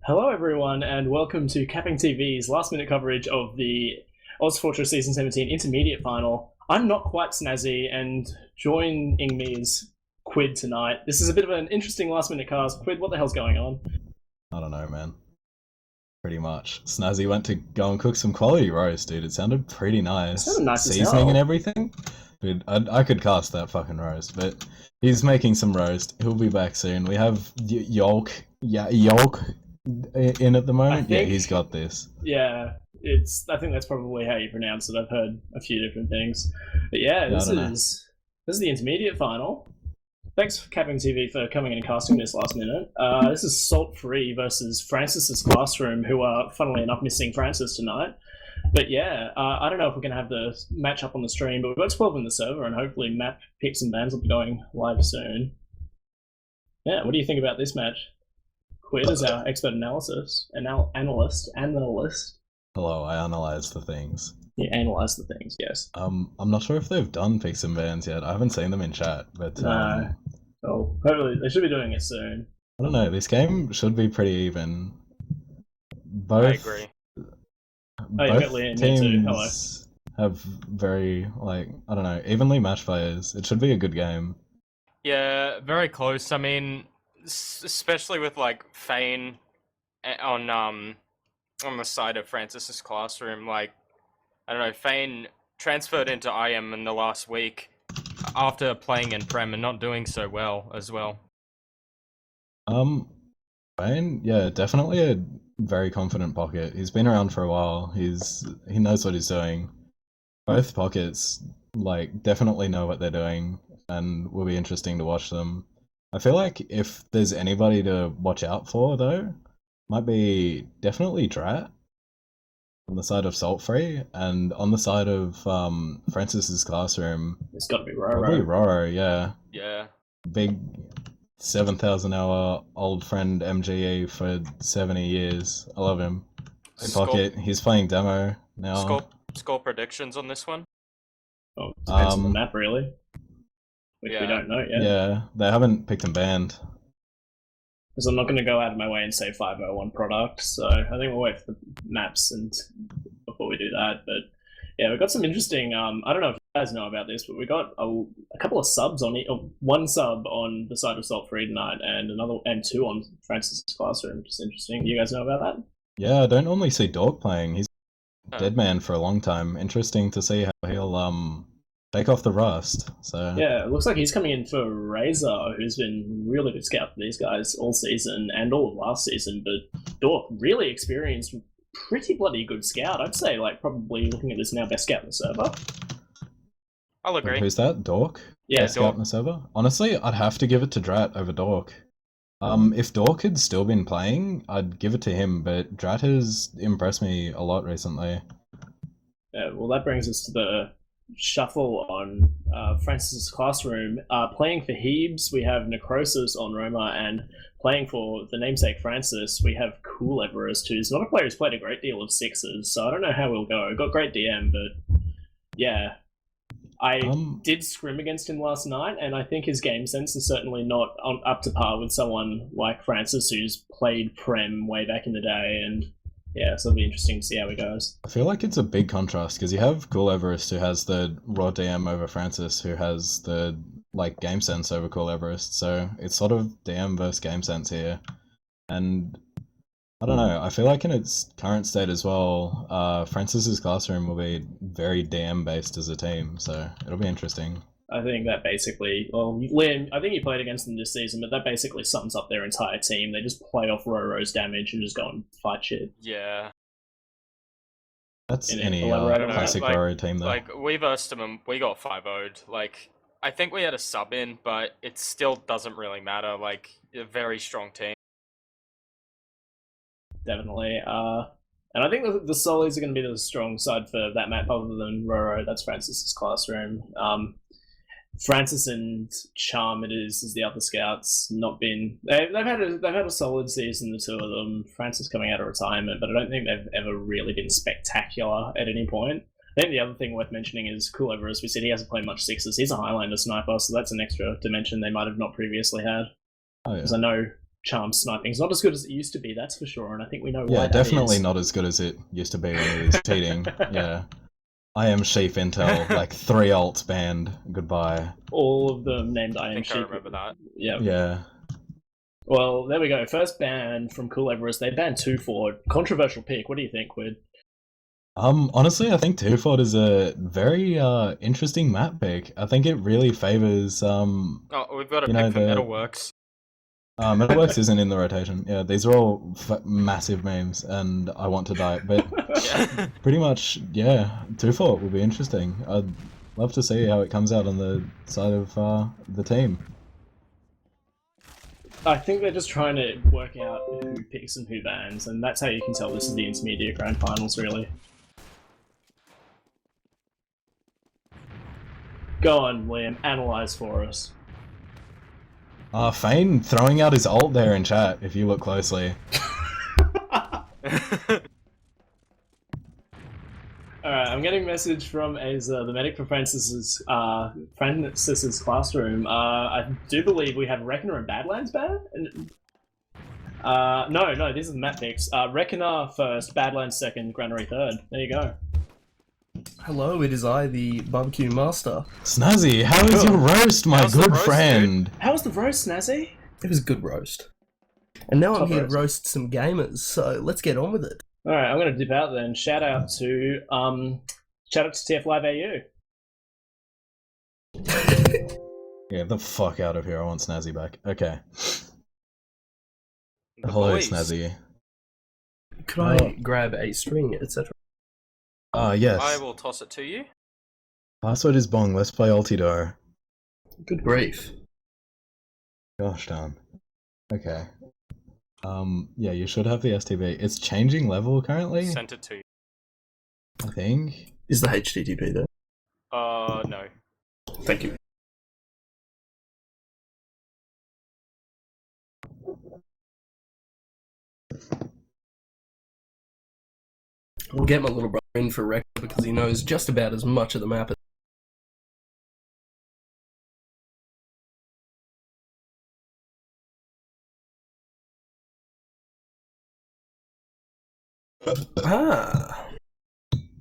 Hello, everyone, and welcome to CappingTV's last-minute coverage of the ozfortress Season 17 Intermediate Final. I'm not quite Snazzy, and joining me is Quid tonight. This is a bit of an interesting last-minute cast. Quid, what the hell's going on? I don't know, man. Pretty much. Snazzy went to go and cook some quality roast, dude. It sounded pretty nice. It sounded nice as Seasoning hell. and everything. Dude, I could cast that fucking roast, but he's making some roast. He'll be back soon. We have Yauch, Yauch in at the moment. Yeah, he's got this. Yeah, I think that's probably how you pronounce it. I've heard a few different things. But yeah, this is the Intermediate Final. Thanks, CappingTV, for coming in and casting this last minute. This is Salt Free versus Francis's Classroom, who are, funnily enough, missing Francis tonight. But yeah, I don't know if we're going to have the match up on the stream, but we've got 12 in the server, and hopefully map picks and bans will be going live soon. Yeah, what do you think about this match? Quid is our expert analyst. Hello, I analyze the things. You analyze the things, yes. I'm not sure if they've done picks and bans yet. I haven't seen them in chat, but No. Oh, hopefully they should be doing it soon. I don't know. This game should be pretty even. Both. I agree. Both teams have very, I don't know, evenly matched players. It should be a good game. Yeah, very close. I mean, especially with Fane on the side of Francis's Classroom. I don't know, Fane transferred into IM in the last week after playing in Prem and not doing so well as well. Fane, yeah, definitely a very confident pocket. He's been around for a while. He knows what he's doing. Both pockets definitely know what they're doing and will be interesting to watch them. I feel like if there's anybody to watch out for though, might be definitely Drat on the side of Salt Free, and on the side of Francis's Classroom, it's got to be Roro. Probably Roro, yeah. Yeah. Big 7,000-hour old friend MGE for 70 years. I love him. Pocket. He's playing demo now. Score predictions on this one? Oh, depends on the map, really. Which we don't know yet. Yeah, they haven't picked and banned. Because I'm not going to go out of my way and say 501 product, so I think we'll wait for the maps and before we do that. But yeah, we've got some interesting. I don't know if you guys know about this, but we got a couple of subs on it. One sub on the side of Salt Free tonight, and two on Francis's Classroom, which is interesting. Do you guys know about that? Yeah, I don't normally see Dork playing. He's dead man for a long time. Interesting to see how he'll take off the rust. So yeah, it looks like he's coming in for Razor, who's been really good scout for these guys all season and all of last season. But Dork, really experienced, pretty bloody good scout. I'd say, probably looking at this now, best scout in the server. I'll agree. Who's that? Dork? Yeah, best scout in the server. Honestly, I'd have to give it to Drat over Dork. If Dork had still been playing, I'd give it to him, but Drat has impressed me a lot recently. Yeah, well, that brings us to the shuffle on Francis's Classroom. Playing for Hebes, we have Necrosis on Roma, and playing for the namesake Francis, we have Cool Everest, who's not a player who's played a great deal of sixes, so I don't know how we'll go. Got great DM, but yeah. I did scrim against him last night, and I think his game sense is certainly not up to par with someone like Francis, who's played Prem way back in the day, and yeah, so it'll be interesting to see how he goes. I feel like it's a big contrast, because you have Cool Everest, who has the raw DM over Francis, who has the game sense over Cool Everest, so it's sort of DM versus game sense here. And I don't know, I feel like in its current state as well, Francis's Classroom will be very DM based as a team, so it'll be interesting. I think that basically, Liam, I think you played against them this season, but that basically sums up their entire team. They just play off Roro's damage and just go and fight shit. Yeah. That's any classic Roro team though. We versed them and we got 5-0'd. I think we had a sub in, but it still doesn't really matter. A very strong team. Definitely. And I think the Solis are going to be the strong side for that map other than Roro. That's Francis's Classroom. Francis and Charm is the other scouts. Not been they've had a solid season, the two of them. Francis coming out of retirement, but I don't think they've ever really been spectacular at any point. I think the other thing worth mentioning is Cool Everest. We said he hasn't played much sixes. He's a Highlander sniper, so that's an extra dimension they might have not previously had. Oh, yeah. Because I know charm sniping. It's not as good as it used to be, that's for sure, and I think we know why. Yeah, that definitely is. not as good as it used to be when he was cheating. Yeah. I am Sheep Intel, like 3 ults banned. Goodbye. All of them named I I am think I sheep. remember that. Yeah. Yeah. Well, there we go. First ban from Cool Everest. They banned 2-Ford. Controversial pick. What do you think, Quid? Honestly, I think Twofold is a very interesting map pick. I think it really favors Oh, we've got a you pick know, for the Metalworks. Metalworks isn't in the rotation. Yeah, these are all massive memes, and I want to die. But Yeah. pretty much, yeah, Twofold will be interesting. I'd love to see how it comes out on the side of the team. I think they're just trying to work out who picks and who bans, and that's how you can tell this is the intermediate grand finals, really. Go on, Liam. Analyze for us. Fane throwing out his ult there in chat, if you look closely. Alright, I'm getting a message from Aza, the medic for Francis's classroom. I do believe we have Reckoner and Badlands ban? No, this is map picks. Reckoner first, Badlands second, Granary third. There you go. Hello, it is I, the barbecue master. Snazzy, how is your roast, my How's the good roast, friend? How was the roast, Snazzy? It was a good roast. And now I'm Top here roast. to roast some gamers, so let's get on with it. Alright, I'm gonna dip out then. Shout out to TF Live AU. Yeah, the fuck out of here. I want Snazzy back. Okay. The Hello, boys. Snazzy. Could I grab a string, etc.? Yes. I will toss it to you. Password is bong. Let's play Ultidor. Good grief. Gosh darn. Okay. Yeah, you should have the STV. It's changing level currently, Sent it to you. I think. Is the HTTP there? No. Thank you. We'll get my little brother in for record because he knows just about as much of the map as... Ah.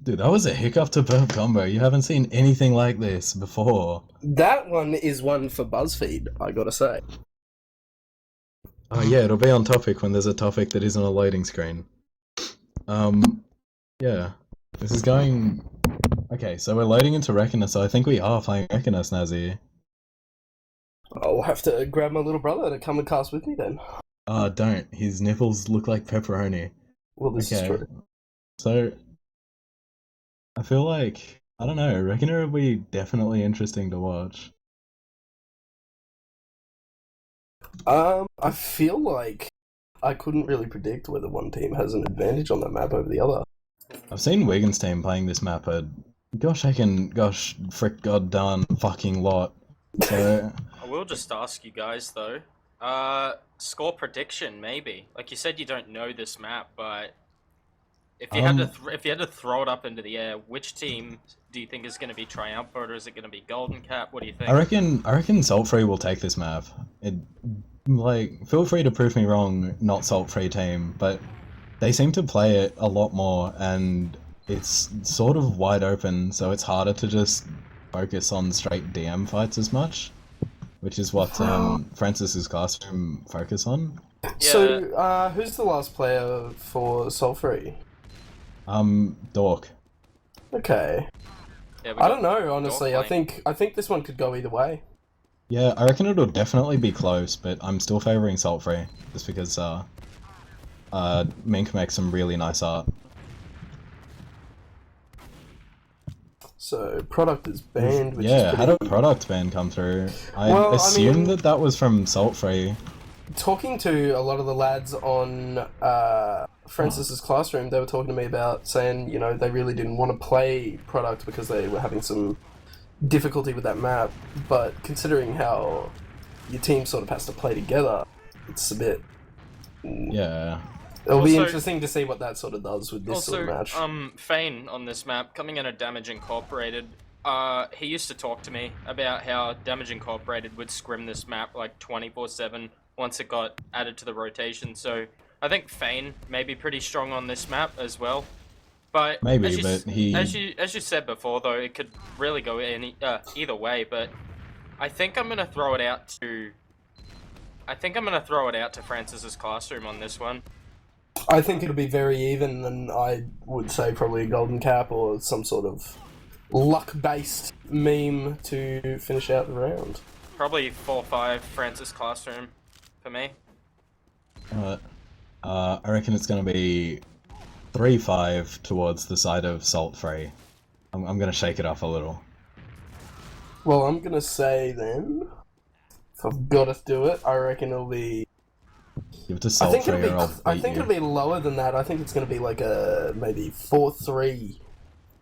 Dude, that was a hiccup to burp combo. You haven't seen anything like this before. That one is one for BuzzFeed, I gotta say. Oh yeah, it'll be on topic when there's a topic that isn't a loading screen. Yeah. This is going... Okay, so we're loading into Reckoner, so I think we are playing Reckoner, Snazzy. I'll have to grab my little brother to come and cast with me then. Don't. His nipples look like pepperoni. Well, this is true. So, I feel like, I don't know, Reckoner will be definitely interesting to watch. I feel like I couldn't really predict whether one team has an advantage on that map over the other. I've seen Wigan's team playing this map a frick goddamn fucking lot. So, I will just ask you guys though. Score prediction maybe. Like you said, you don't know this map, but if you had to throw it up into the air, which team do you think is going to be triumphant, or is it going to be Golden Cap? What do you think? I reckon Salt Free will take this map. Feel free to prove me wrong, not Salt Free team, but they seem to play it a lot more, and it's sort of wide open, so it's harder to just focus on straight DM fights as much, which is what Francis's classroom focus on. Yeah. So, who's the last player for Soulfree? Dork. Okay. Yeah, I don't know, honestly. I playing. think this one could go either way. Yeah, I reckon it'll definitely be close, but I'm still favoring Salt Free, just because Mink makes some really nice art. So, product is banned, which is Yeah, pretty... had a product ban come through. Well, I assumed mean- that was from Salt Free. Talking to a lot of the lads on Francis's classroom, they were talking to me about saying, you know, they really didn't want to play product because they were having some difficulty with that map, but considering how your team sort of has to play together, it's a bit... Yeah. It'll be Also- interesting to see what that sort of does with this sort of match. Fane on this map, coming in at Damage Incorporated, he used to talk to me about how Damage Incorporated would scrim this map like 24/7, once it got added to the rotation. So I think Fane may be pretty strong on this map as well. But Maybe, but he... as you said before, though, it could really go either way. But I think I'm gonna throw it out to Francis's Classroom on this one. I think it'll be very even, and I would say probably a golden cap or some sort of luck-based meme to finish out the round. Probably 4-5 Francis Classroom for me. I reckon it's going to be 3-5 towards the side of Salt Free. I'm going to shake it up a little. Well, I'm going to say then, if I've got to do it, I reckon it'll be... Give it to Salt Free or I'll beat I think you. it'll be lower than that. I think it's going to be like a maybe 4-3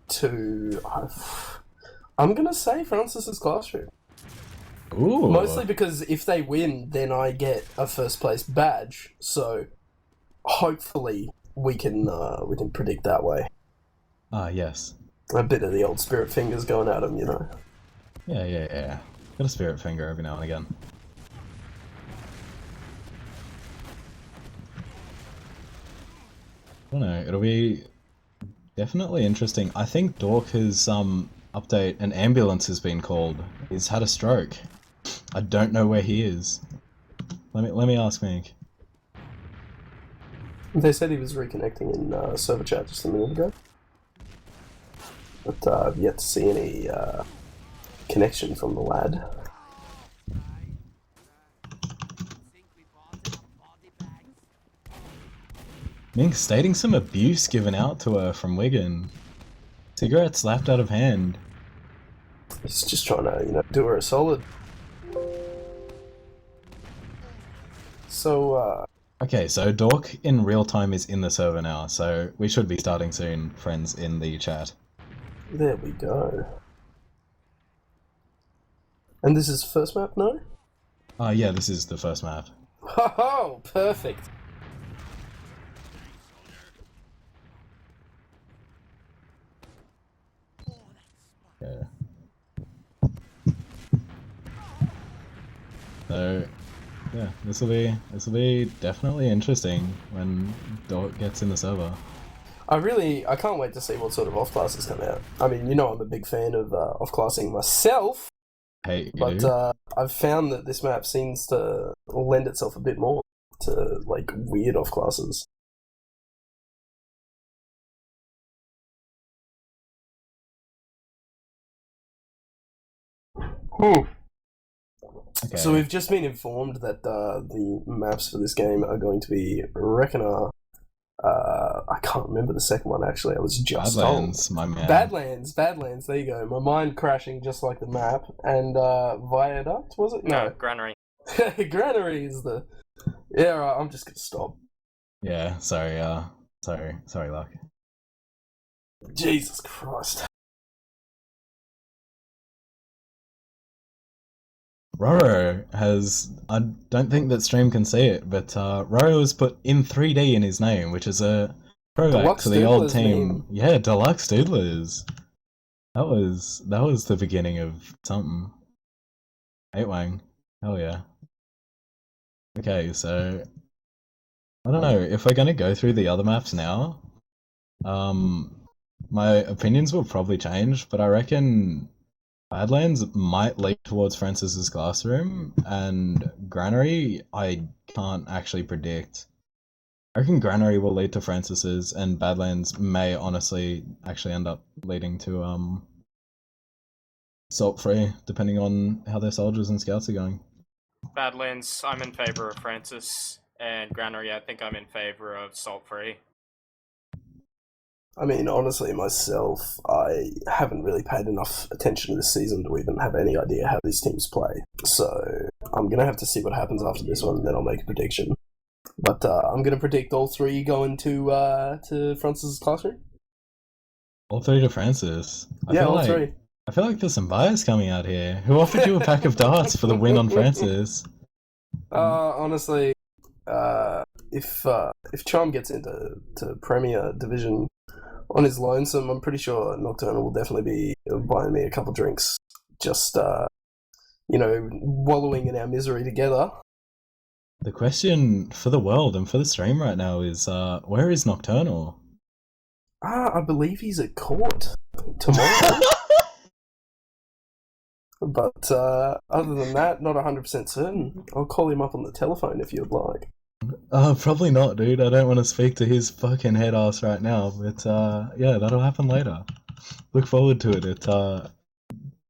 to... I'm going to say Francis's Classroom. Ooh. Mostly because if they win, then I get a first place badge. So hopefully we can predict that way. Ah, yes. A bit of the old spirit fingers going at them, you know. Yeah. Got a spirit finger every now and again. I don't know, it'll be definitely interesting. I think Dorka's update, an ambulance has been called. He's had a stroke. I don't know where he is. Let me ask Mink. They said he was reconnecting in server chat just a minute ago. But I've yet to see any connection from the lad. Mink stating some abuse given out to her from Wigan. Cigarette slapped out of hand. He's just trying to, you know, do her a solid. So, Okay, so Dork in real time is in the server now, so we should be starting soon, friends in the chat. there we go. And this is first map, no? Yeah, this is the first map. Ho-ho! Perfect. Yeah. So, yeah, this will be definitely interesting when Dork gets in the server. I can't wait to see what sort of off-classes come out. I mean, you know I'm a big fan of off-classing myself, Hey, you but do? I've found that this map seems to lend itself a bit more to, like, weird off-classes. Okay. So we've just been informed that the maps for this game are going to be Reckoner. I can't remember the second one actually. I was just Badlands, my man. Badlands. There you go. My mind crashing just like the map. And Viaduct, was it? No, Granary. Granary is the. Yeah, right, I'm just gonna stop. Yeah, sorry, Luck. Jesus Christ. Roro has, I don't think that stream can see it, but Roro has put in 3D in his name, which is a throwback Deluxe to the old Doodler's team. name. Yeah, Deluxe Doodlers. That was the beginning of something. 8-Wang. Hell yeah. Okay, so I don't know if we're gonna go through the other maps now. My opinions will probably change, but I reckon Badlands might lead towards Francis's Classroom, and Granary I can't actually predict. I reckon Granary will lead to Francis's, and Badlands may honestly actually end up leading to Salt Free, depending on how their soldiers and scouts are going. Badlands, I'm in favor of Francis, and Granary, I think I'm in favor of Salt Free. I mean, honestly, myself, I haven't really paid enough attention to this season to even have any idea how these teams play. So I'm gonna have to see what happens after this one, and then I'll make a prediction. But I'm gonna predict all three going to Francis's Classroom. All three to Francis. All three. I feel like there's some bias coming out here. Who offered you a pack of darts for the win on Francis? Honestly, if Chom gets into Premier Division on his lonesome, I'm pretty sure Nocturnal will definitely be buying me a couple drinks. Just wallowing in our misery together. The question for the world and for the stream right now is, where is Nocturnal? I believe he's at court tomorrow. But other than that, not 100% certain. I'll call him up on the telephone if you'd like. Probably not, dude. I don't want to speak to his fucking head ass right now, but yeah, that'll happen later. Look forward to it at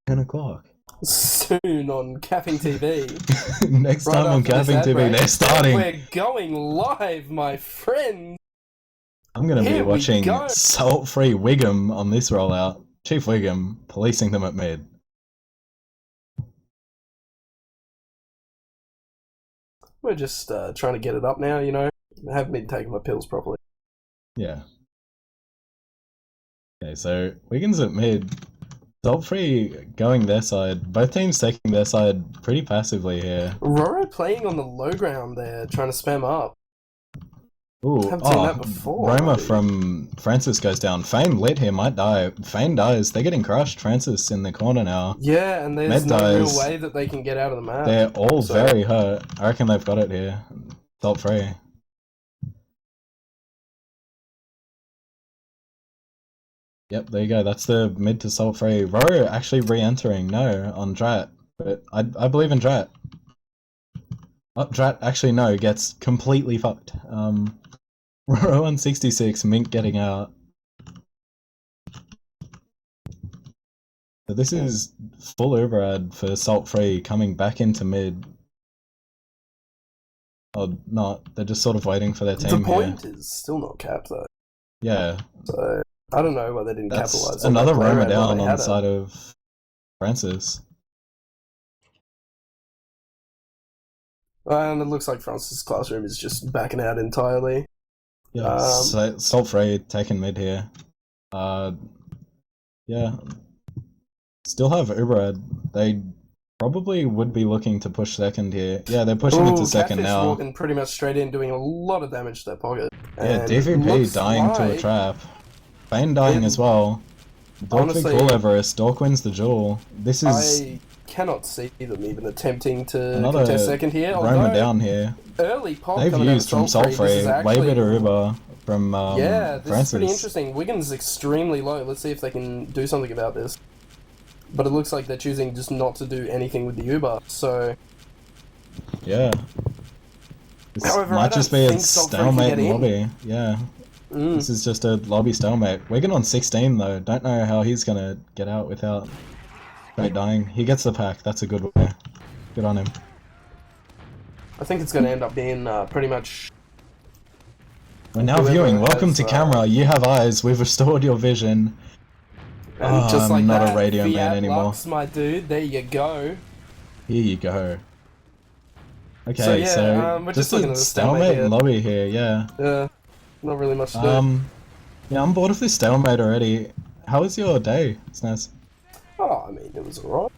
10 o'clock. Soon on CappingTV. Next time on CappingTV, they're starting. We're going live, my friend. I'm going to be Here we watching go. Salt-Free Wiggum on this rollout. Chief Wiggum policing them at mid. We're just trying to get it up now, you know. I haven't been taking my pills properly. Yeah. Okay, so Wiggins at mid. Salt-Free going their side. Both teams taking their side pretty passively here. Roro playing on the low ground there, trying to spam up. Ooh, Haven't seen that before. Roma dude. from Francis goes down. Fane lit here, might die. Fane dies. They're getting crushed. Francis in the corner now. Yeah, and there's Med no dies. real way that they can get out of the map. They're all So- very hurt. I reckon they've got it here. Salt-Free. Yep, there you go. That's the mid to Salt-Free. Roro actually re-entering. No, on Drat. But I believe in Drat. Oh, Drat actually no, gets completely fucked. Roro on 66, Mink getting out. So this is full override for Salt-Free coming back into mid. Oh, not. They're just sort of waiting for their The team here. point is still not capped though. Yeah, So I don't know why they didn't that's capitalize on another that play Roma rate while down they on had the it. side of Francis. And it looks like Francis' classroom is just backing out entirely. Yeah, so Salt-Free taking mid here. Yeah. Still have Uberad. They probably would be looking to push second here. Yeah, they're pushing it to second Catfish now. walking pretty much straight in, doing a lot of damage to their pocket. Yeah, And DVP looks dying to a like- trap. Fane dying It- as well. Dork Honestly- Cool Everest. Dork wins the duel. This is I cannot see them even attempting to another contest second here. Roma Although down here. early pop They've coming out of used from Salt-Free, Salt-Free. this is actually- Wave it or Uber from yeah, this Francis. is pretty interesting. Wiggins extremely low. Let's see if they can do something about this. But it looks like they're choosing just not to do anything with the Uber. So Yeah. This However, I might just be don't a think Salt-Free can stalemate get in in. lobby. Yeah. This is just a lobby stalemate. Wigan on 16 though. Don't know how he's gonna get out without straight dying. He gets the pack. That's a good way. Good on him. I think it's going to end up being pretty much. We're now Whoever viewing. Welcome has, to camera. You have eyes. We've restored your vision. And Oh, just I'm like not a that, radio man Fiat anymore. Lux, my dude. There you go. Here you go. Okay, So, yeah, so we're just just looking a at the stalemate stalemate here. in lobby here. Yeah. Not really much to do. Yeah, I'm bored of this stalemate already. How was your day, Snaz? Oh, I mean, it was alright.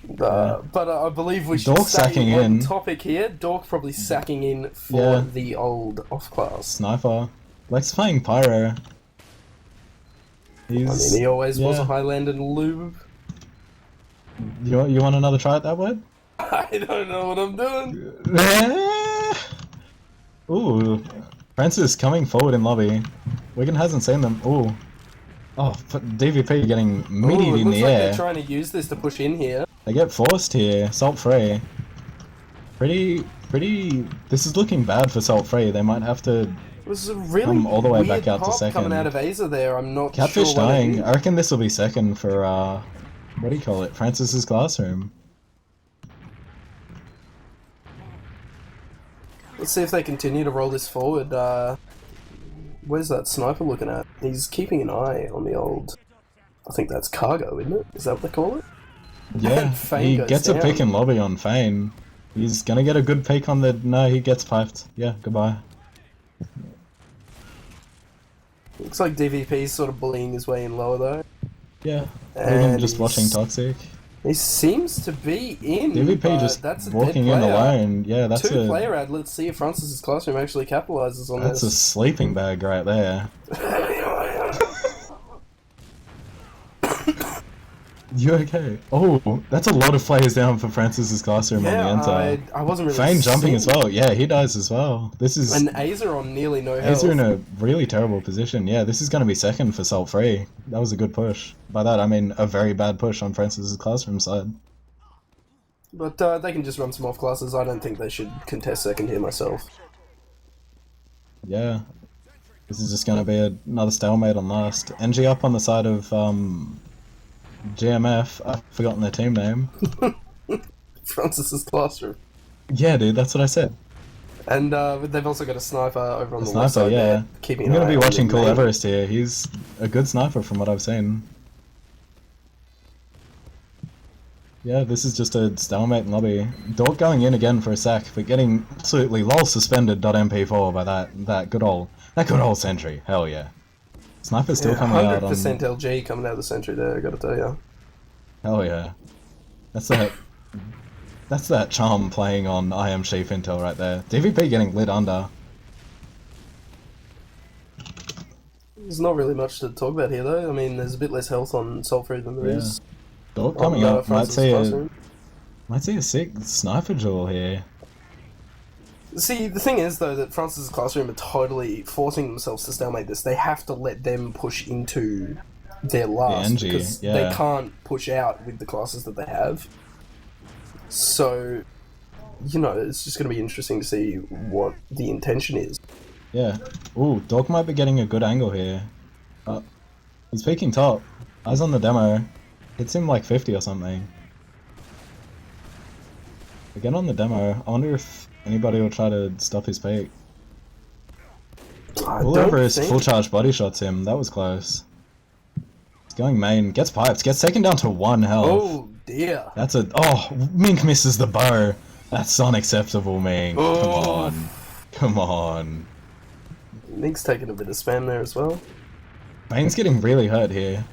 But I believe we should Dork stay sacking on in. topic here. Dork probably sacking in for Yeah. the old off-class. Sniper. Lex playing Pyro. I mean, he always was yeah. a Highland lube. You want another try at that word? I don't know what I'm doing. Ooh, Francis coming forward in lobby. Wigan hasn't seen them. Ooh. Oh, DVP getting meaty Ooh, it in looks the like air. they're trying to use this to push in here. They get forced here. Salt-Free. Pretty... This is looking bad for Salt-Free. They might have to... It was a really Come all the way weird back out to pop second. coming out of Aza there. I'm not Catfish sure what it dying. is. I reckon this will be second for, what do you call it? Francis's classroom. Let's see if they continue to roll this forward. Where's that sniper looking at? He's keeping an eye on the old... I think that's cargo, isn't it? Is that what they call it? Yeah, And Fane he goes gets a down. pick in lobby on Fane. He's gonna get a good peek on the... No, he gets piped. Yeah, goodbye. Looks like DVP's sort of bullying his way in lower though. Yeah, And Wigan just he's- watching Toxic. He seems to be in. DVP but just that's a walking dead in player. alone. Yeah, that's Two a... player ad. Let's see if Francis's classroom actually capitalizes on That's a this. sleeping bag right there. You okay? Oh, that's a lot of players down for Francis's classroom on the enter. I wasn't really Fane jumping as seeing- well. Yeah, he dies as well. This is... And Azer on nearly no health. Azer in a really terrible position. Yeah, this is going to be second for Salt Free. That was a good push. By that, I mean a very bad push on Francis's classroom side. But they can just run some off classes. I don't think they should contest second here myself. Yeah. This is just going to be another stalemate on last. NG up on the side of GMF. I've forgotten their team name. Francis's classroom. Yeah, dude, that's what I said. And they've also got a sniper over on the The left sniper, side yeah. there, keeping I'm an going eye to be on watching the Cool main. Everest here. He's a good sniper from what I've seen. Yeah, this is just a stalemate in lobby. Dork going in again for a sack, but getting absolutely lol suspended .mp4 by that good old sentry. Hell yeah. Sniper's still coming out on... 100% LG coming out of the sentry there, I gotta tell you. Hell yeah. That's that charm playing on I am Sheep Intel right there. DVP getting lit under. There's not really much to talk about here though. I mean, there's a bit less health on Sulfur than there Yeah. is Dork on coming up, might Francis's see classroom. a sick sniper duel here. See, the thing is, though, that Francis's classroom are totally forcing themselves to stalemate this. They have to let them push into their last NG, because yeah. they can't push out with the classes that they have. So, you know, it's just going to be interesting to see what the intention is. Yeah. Ooh, Dork might be getting a good angle here. He's peeking top. Eyes on the demo. Hits him like 50 or something. Again on the demo. I wonder if anybody will try to stop his peak. I All don't over his think- full charge body shots him. That was close. He's going main. Gets piped. Gets taken down to 1 health. Oh, dear. That's a... Oh, Mink misses the bow. That's unacceptable, Mink. Oh. Come on. Come on. Nick's taking a bit of spam there as well. Bane's getting really hurt here.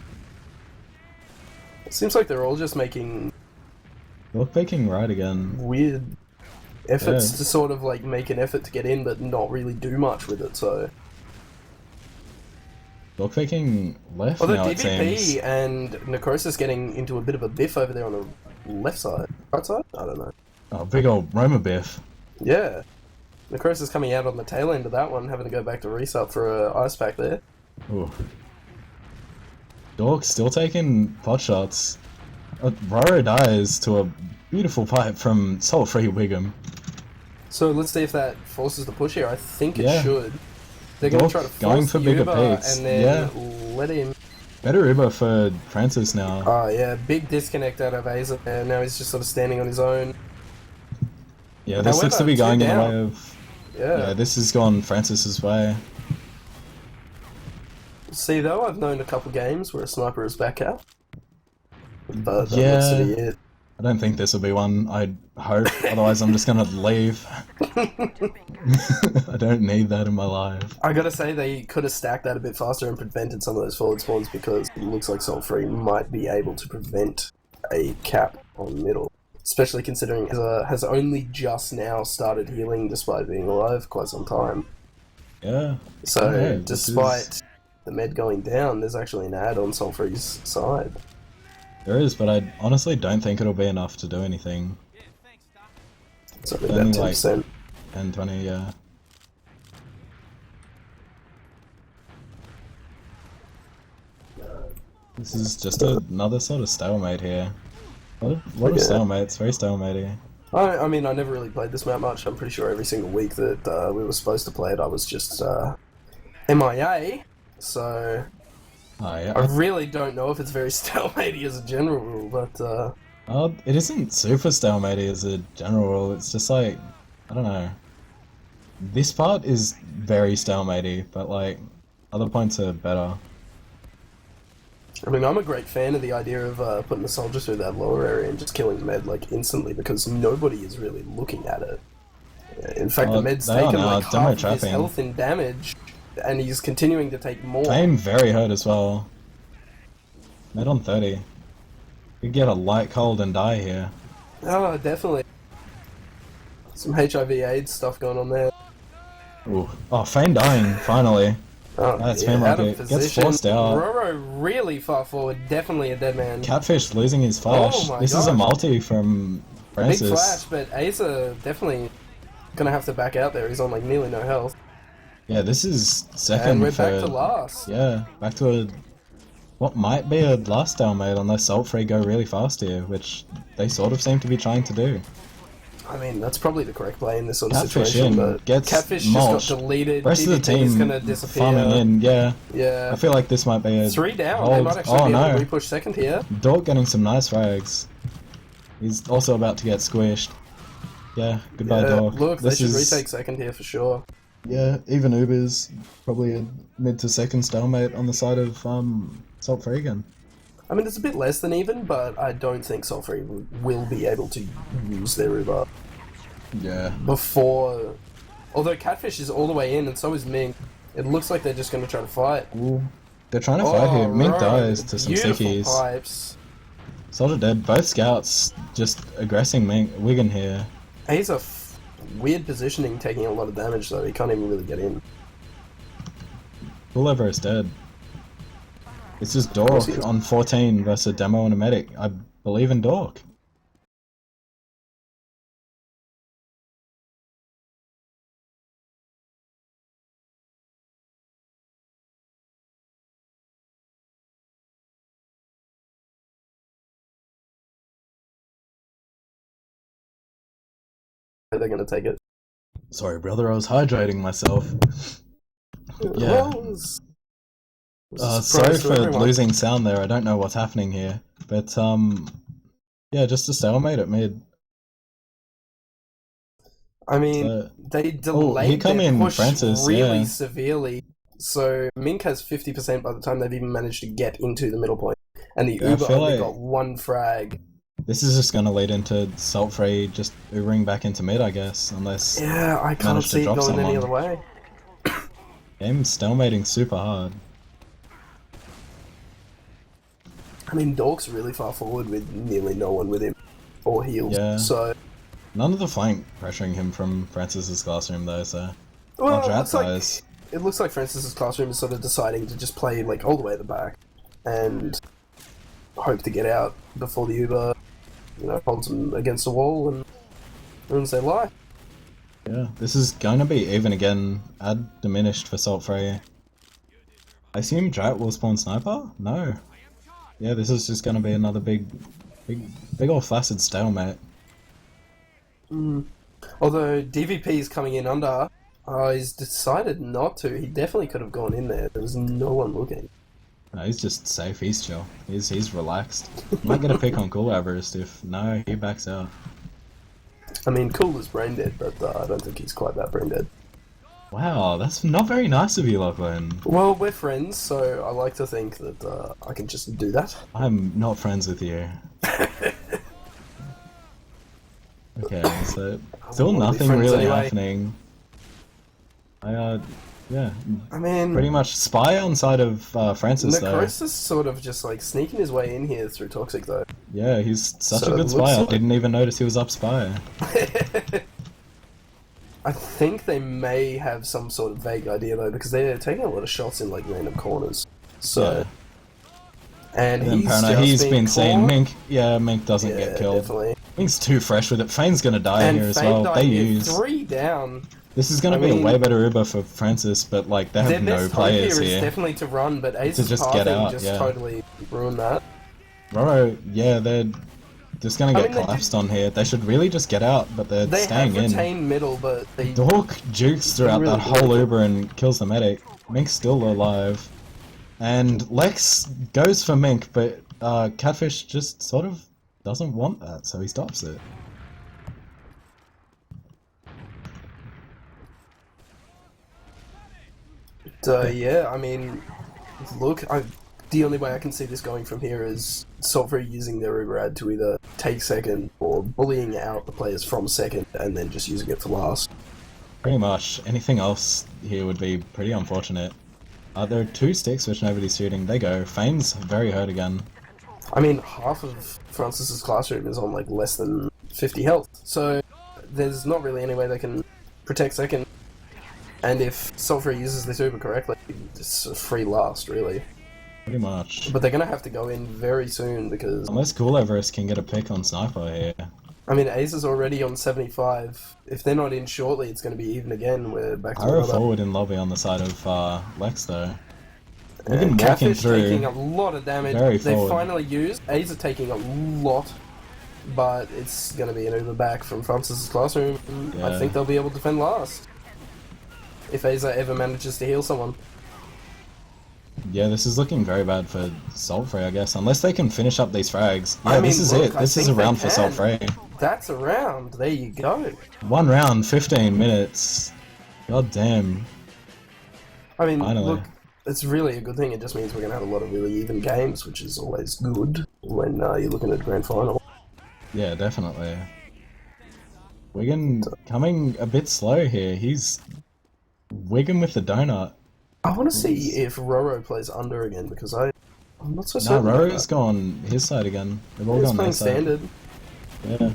It seems like they're all just making Look peeking right again. weird efforts Yeah. to sort of like make an effort to get in, but not really do much with it. So, Look peeking left although now, it DVP seems. and Necrosis getting into a bit of a biff over there on the left side, right side. I don't know. Oh, big old Roma biff. Yeah, Necrosis coming out on the tail end of that one, having to go back to resup for a ice pack there. Ooh. Dork still taking pot shots. Roro dies to a beautiful pipe from Soul Free Wiggum. So let's see if that forces the push here. I think it Yeah. should. They're going to Dork try to force going for the bigger Uber peaks. and then Yeah. let him. Better Uber for Francis now. Oh yeah, big disconnect out of Azer there. Now he's just sort of standing on his own. Yeah, this looks to However, be two going in the down. way of... Yeah. Yeah, this has gone Francis's way. See though, I've known a couple games where a sniper is back out. But that Yeah. looks to be it. I don't think this will be one, I hope. Otherwise I'm just gonna leave. I don't need that in my life. I gotta say, they could have stacked that a bit faster and prevented some of those forward spawns because it looks like Soul Free might be able to prevent a cap on middle. Especially considering has only just now started healing despite being alive quite some time. Yeah. So, Yeah, this despite the med going down, there's actually an ad on Soul Free's side. There is, but I honestly don't think it'll be enough to do anything. So, Only about like 10%. 10, 20, yeah. This is just another sort of stalemate here. A lot of Yeah. stalemates, very stalemate-y. I mean, I never really played this map much. I'm pretty sure every single week that we were supposed to play it, I was just MIA. So Oh, yeah. I really don't know if it's very stalemate as a general rule, but It isn't super stalemate as a general rule, it's just like, I don't know. This part is very stalemate, but like, other points are better. I mean, I'm a great fan of the idea of putting the soldier through that lower area and just killing the med like instantly because nobody is really looking at it. In fact, the med's they are taken now like demo half of his trapping. health in damage, and he's continuing to take more. I'm very hurt as well. Med on 30. Could get a light cold and die here. Oh, definitely. Some HIV/AIDS stuff going on there. Ooh. Oh, Fane dying, finally. Oh, That's yeah, out of Gets position. forced out. Roro really far forward, definitely a dead man. Catfish losing his flash. Oh my This is a gosh. multi from Big Francis. flash, but Asa definitely gonna have to back out there. He's on like nearly no health. Yeah, this is second And we're for... back to last. Yeah, back to a... What might be a last stalemate unless Salt Free go really fast here, which they sort of seem to be trying to do. I mean, that's probably the correct play in this sort of Catfish situation, in, but gets Catfish mulched. just got deleted. Rest of the DVP is team gonna disappear. farming in, yeah. Yeah. I feel like this might be a 3 down. hold. They might actually Oh be able no, to repush second here. Dork getting some nice frags. He's also about to get squished. Yeah, goodbye Yeah, Dork. look, they This should is, retake second here for sure. yeah, even Uber's probably a mid to second stalemate on the side of Salt Free again. I mean, it's a bit less than even, but I don't think Sulfree will be able to use their Uber Yeah. before... Although Catfish is all the way in, and so is Mink. It looks like they're just going to try to fight. Ooh. They're trying to fight here. Mink right. dies to some Beautiful sickies. pipes. Soldier dead. Both scouts just aggressing Wigan here. He's a weird positioning, taking a lot of damage, though. He can't even really get in. Pullover is dead. It's just Dork on 14 versus a demo and a medic. I believe in Dork. They're going to take it. Sorry, brother, I was hydrating myself. Yeah. Well, it was a Sorry surprise to for everyone. losing sound there. I don't know what's happening here, but yeah, just a stalemate at mid. I mean, So- they delayed he come their in, push Francis, really yeah. severely. So Mink has 50% by the time they've even managed to get into the middle point, and the Yeah, I Uber feel only like- got 1 frag. This is just going to lead into Salt Free just Ubering back into mid, I guess, unless Yeah, I can't managed to see it drop going any someone. other way. game's stalemating super hard. I mean, Dork's really far forward with nearly no one with him or heals. Yeah. So, None of the flank pressuring him from Francis's classroom though, so... well, Drat it's like, dies. it looks like Francis's classroom is sort of deciding to just play like all the way at the back and hope to get out before the Uber, you know, holds them against the wall and ruins their life. Yeah, this is going to be even again, add diminished for Salt Free. I assume Drat will spawn Sniper? No. Yeah, this is just going to be another big old flaccid stalemate. Although DVP is coming in under, he's decided not to. He definitely could have gone in there. There was no one looking. No, he's just safe, he's chill. He's relaxed. Might get a pick on Cool Everest if... No, he backs out. I mean, Cool is brain dead, but I don't think he's quite that brain dead. Wow, that's not very nice of you, Lachlan. Well, we're friends, so I like to think that I can just do that. I'm not friends with you. Okay, so still wanna be nothing friends really anyway. happening. Yeah, I mean, pretty much spy on side of Francis though. Necrosis sort of just like sneaking his way in here through Toxic though. Yeah, he's such So a it good looks spy. I like- didn't even notice he was up spy. I think they may have some sort of vague idea though, because they're taking a lot of shots in like random corners. So, and And then he's Parano, just he's been been saying caught. Mink. Yeah, Mink doesn't Yeah, get killed. definitely. Mink's too fresh with it. Fane's gonna die And here as Fane well. died They here, use. 3 down. This is gonna I be mean- a way better Uber for Francis, but like they Their have no best hope players here is here. definitely to run, but Ace's just get pathing out, just yeah. totally ruined that. Roro, yeah, they're just gonna I get mean, they collapsed on here. They should really just get out, but they're They staying have in. retained middle, but they Dork jukes throughout Really that whole good. Uber and kills the medic. Mink's still alive. And Lex goes for Mink, but Catfish just sort of doesn't want that, so he stops it. yeah, I mean, look, the only way I can see this going from here is Sulfur using their Uber ad to either take second or bullying out the players from second and then just using it for last. Pretty much. Anything else here would be pretty unfortunate. There are 2 sticks which nobody's shooting. They go. Fane's very hurt again. I mean, half of Francis's classroom is on like less than 50 health, so there's not really any way they can protect second. And if Sulfur uses this Uber correctly, it's a free last, really. Pretty much. But they're going to have to go in very soon because... Unless Cool Everest can get a pick on Sniper here. I mean, Ace is already on 75. If they're not in shortly, it's going to be even again. We're back to Pyro another... forward in lobby on the side of Lex, though. We can walk him Catfish through. taking a lot of damage. Very They forward. finally used. Ace are taking a lot, but it's going to be an Uber back from Francis's classroom. Yeah. I think they'll be able to defend last. If Aza ever manages to heal someone. Yeah, this is looking very bad for Saltfrey, I guess. Unless they can finish up these frags. Yeah, I mean, this is look, it. I This is think a round they for can. Saltfrey. That's a round. There you go. 1 round, 15 minutes. God damn. I mean, Finally. look, it's really a good thing. It just means we're going to have a lot of really even games, which is always good when you're looking at grand final. Yeah, definitely. Wigan coming a bit slow here. He's Wigan with the donut. I want to see if Roro plays under again because I'm not so No, certain. about Roro's that. gone his side again. They've all He's gone their playing side. standard. Yeah.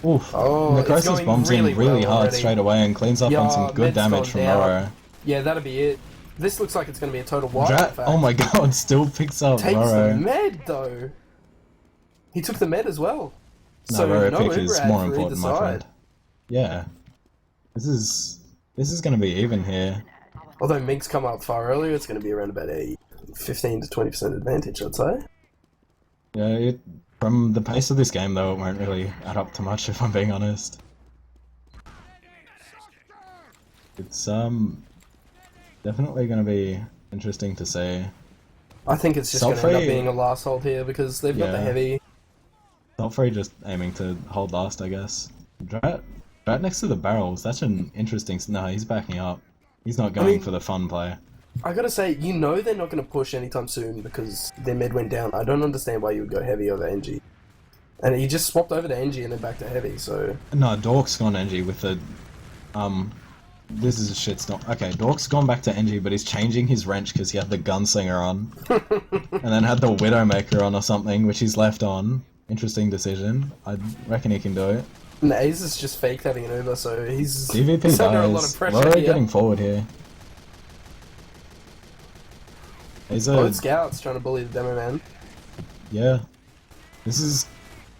Oof. Oh, it's Necrosis going bombs really in really well hard already. straight away and cleans up on Yeah, some good Med's damage gone from down. Roro. Yeah, that'll be it. This looks like it's going to be a total wipe. in Drat, fact. oh my god, still picks up Takes the Roro. med though. He took the med as well. No, So Roro no pick Uber is ad more for important, either my side. friend. Yeah. This is going to be even here. Although Mink's come up far earlier, it's going to be around about a 15 to 20% advantage, I'd say. Yeah, from the pace of this game though, it won't really add up to much if I'm being honest. It's definitely going to be interesting to see. I think it's just going to end up Sulfrey- being a last hold here because they've got the Yeah. heavy. Saltfrey just aiming to hold last, I guess. Drat next to the barrels. That's an interesting. No, he's backing up. He's not going mean- for the fun play. I gotta say, you know they're not going to push anytime soon because their med went down. I don't understand why you would go heavy over NG. And he just swapped over to NG and then back to heavy, so... No, Dork's gone NG with the. This is a shitstorm. Okay, Dork's gone back to NG, but he's changing his wrench because he had the Gunslinger on. And then had the Widowmaker on or something, which he's left on. Interesting decision. I reckon he can do it. And Ace is just faked having an Uber, so he's DVP under a lot dies. of pressure Roro here. getting forward here. He's a. Both scouts trying to bully the demo man. Yeah. This is...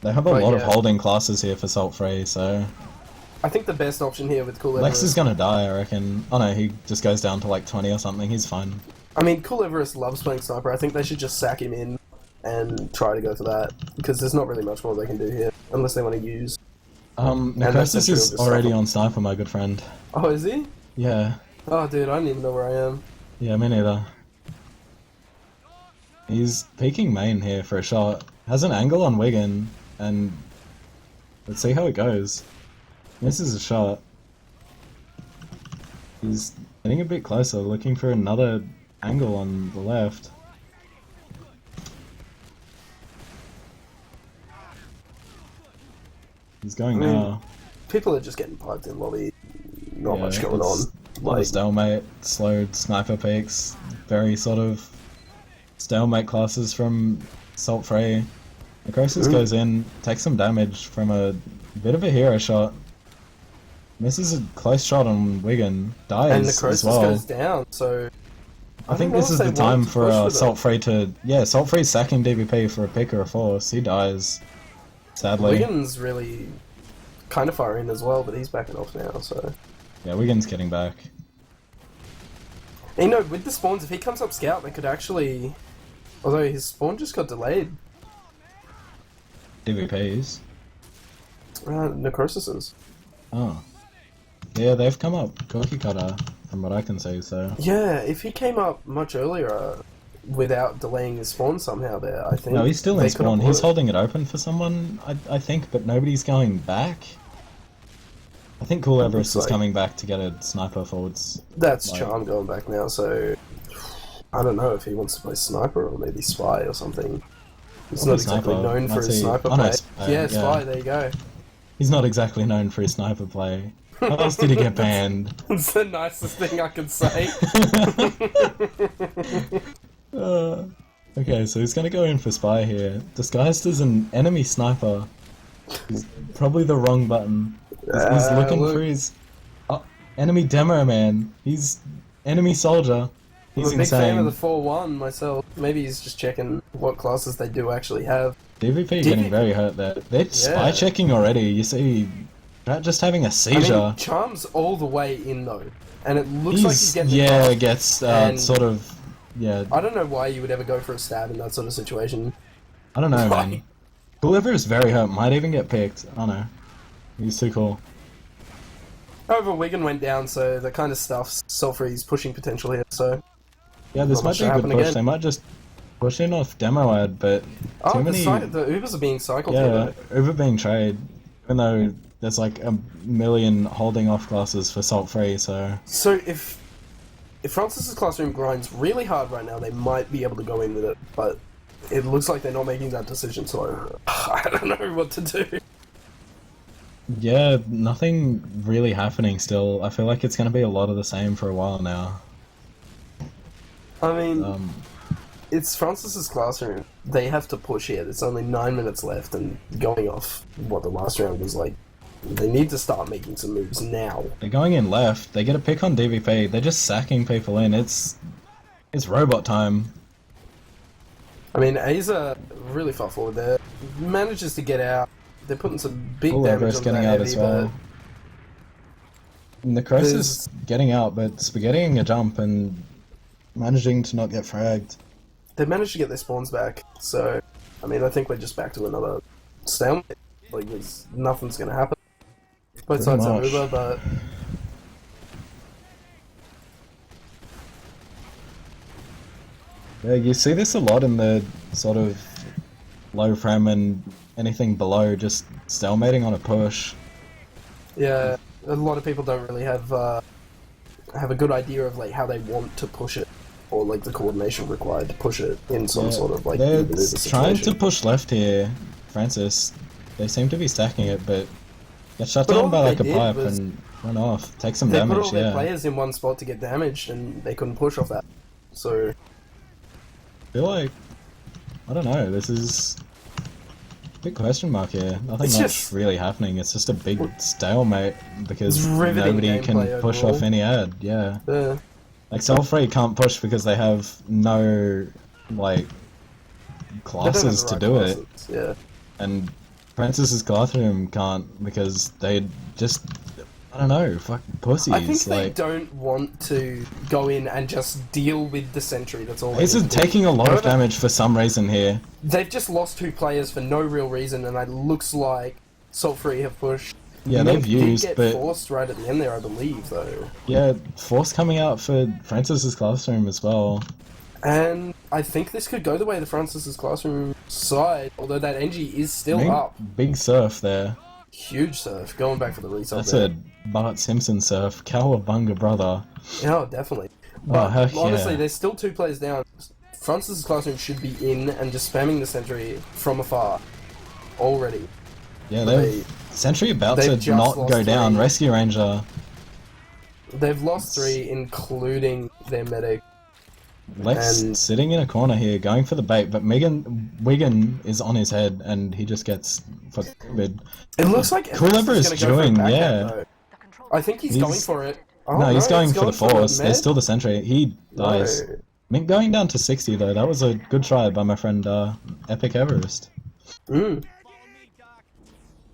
They have a But lot of yeah. holding classes here for Saltfrey, so... I think the best option here with Cool Lex Everest... is gonna die, I reckon. Oh no, he just goes down to like 20 or something, he's fine. I mean, Cool Everest loves playing sniper. I think they should just sack him in and try to go for that. Because there's not really much more they can do here. Unless they want to use... Necrosis true, is just already sniper. on Sniper, my good friend. Oh, is he? Yeah. Oh, dude, I don't even know where I am. Yeah, me neither. He's peeking main here for a shot. Has an angle on Wigan, and... Let's see how it goes. Misses a shot. He's getting a bit closer, looking for another angle on the left. He's going I mean, now. People are just getting piped in lobby. Not Yeah, much going on. it's a lot of stalemate, slowed sniper peaks, very sort of stalemate classes from Saltfrey. Necrosis goes in, takes some damage from a bit of a hero shot. Misses a close shot on Wigan, dies And as Necrosis well. goes down, so... I think don't know this is if the they wanted time to for push with it. Saltfrey to... Yeah, Saltfrey's sacking DVP for a pick or a force. He dies, sadly. Wigan's really kind of far in as well, but he's backing off now, so... Yeah, Wigan's getting back. And, you know, with the spawns, if he comes up scout, they could actually... Although his spawn just got delayed. DVPs. Necrosis's. Oh. Yeah, they've come up cookie cutter, from what I can see, so... Yeah, if he came up much earlier without delaying his spawn somehow there, I think... No, he's still in they could have spawn. He's worked. holding it open for someone, I think, but nobody's going back. I think Cool Everest is like- coming back to get a sniper forwards. That's like- Charm going back now, so... I don't know if he wants to play Sniper or maybe Spy or something. He's Probably not exactly Sniper. known for Might his see- Sniper oh, no, play. Spy, Yeah, yeah. Spy, there you go. He's not exactly known for his sniper play. How else did he get banned? It's the nicest thing I can say. Okay, so he's gonna go in for Spy here. Disguised as an enemy sniper. He's probably the wrong button. He's looking look. for his... Oh, Enemy demo, man. He's enemy soldier. He's I'm a big fan of the insane. 4-1 myself. Maybe he's just checking what classes they do actually have. DVP getting very hurt there. They're spy checking already. You see, Drat just having a seizure. I mean, Charm's all the way in though, and it looks like he's getting sort of. Yeah. I don't know why you would ever go for a stab in that sort of situation. I don't know, man. Whoever is very hurt might even get picked. I don't know. He's too cool. However, Wigan went down, so that kind of stuffs Sulfury's pushing potential here, so... Yeah, this might be a good push. Again. They might just push in off demo ad, but too many... the Ubers are being cycled yeah, here. Uber being trade, even though there's like a million holding off classes for Salt Free, so... So if Francis's Classroom grinds really hard right now, they might be able to go in with it, but it looks like they're not making that decision, so I don't know what to do. Yeah, nothing really happening still. I feel like it's going to be a lot of the same for a while now. I mean, it's Francis's Classroom. They have to push here. There's only 9 minutes left, and going off what the last round was like, they need to start making some moves now. They're going in left. They get a pick on DVP. They're just sacking people in. It's robot time. I mean, Aza really far forward there. Manages to get out. They're putting some big damage on getting that out heavy, as well. Necrosis getting out, but spaghettiing a jump and managing to not get fragged. They managed to get their spawns back, so I mean, I think we're just back to another stalemate. Like, nothing's gonna happen. Both sides are over, but yeah, you see this a lot in the sort of low frame and anything below, just stalemating on a push. yeah, a lot of people don't really have a good idea of like how they want to push it, or like the coordination required to push it in some sort of like. They're trying to push left here, Francis. They seem to be stacking it, but get shut down by like a pipe and run off. Take some damage. They put all their players in one spot to get damaged, and they couldn't push off that. So I feel like, I don't know, this is a big question mark here. Nothing much really happening. It's just a big stalemate because nobody can push off any ad. Yeah. Like Selfree can't push because they have no like classes to do it. Yeah. And Francis's Classroom can't because they just, I don't know, fuck pussies. I think they like, don't want to go in and just deal with the sentry. That's all. Ace is taking a lot of damage for some reason here. They've just lost 2 players for no real reason, and it looks like Salt-Free have pushed. Yeah, they've used, did get forced right at the end there, I believe, though. Yeah, force coming out for Francis's Classroom as well. And I think this could go the way of the Francis's Classroom side, although that NG is still up. Big surf there. Huge surf, going back for the result. That's a Bart Simpson surf. Cowabunga, brother. Yeah, definitely. But honestly, there's still 2 players down. Francis's Classroom should be in and just spamming the sentry from afar already. Yeah, they've sentry about to not go down. Rescue Ranger. They've lost 3, including their medic. Lex sitting in a corner here, going for the bait, but Wigan is on his head, and he just gets fucking. It looks like Whoever is doing, yeah. I think he's going for it. Oh, no, he's going for the force. There's still the sentry. He dies. Mink going down to 60 though. That was a good try by my friend Epic Everest.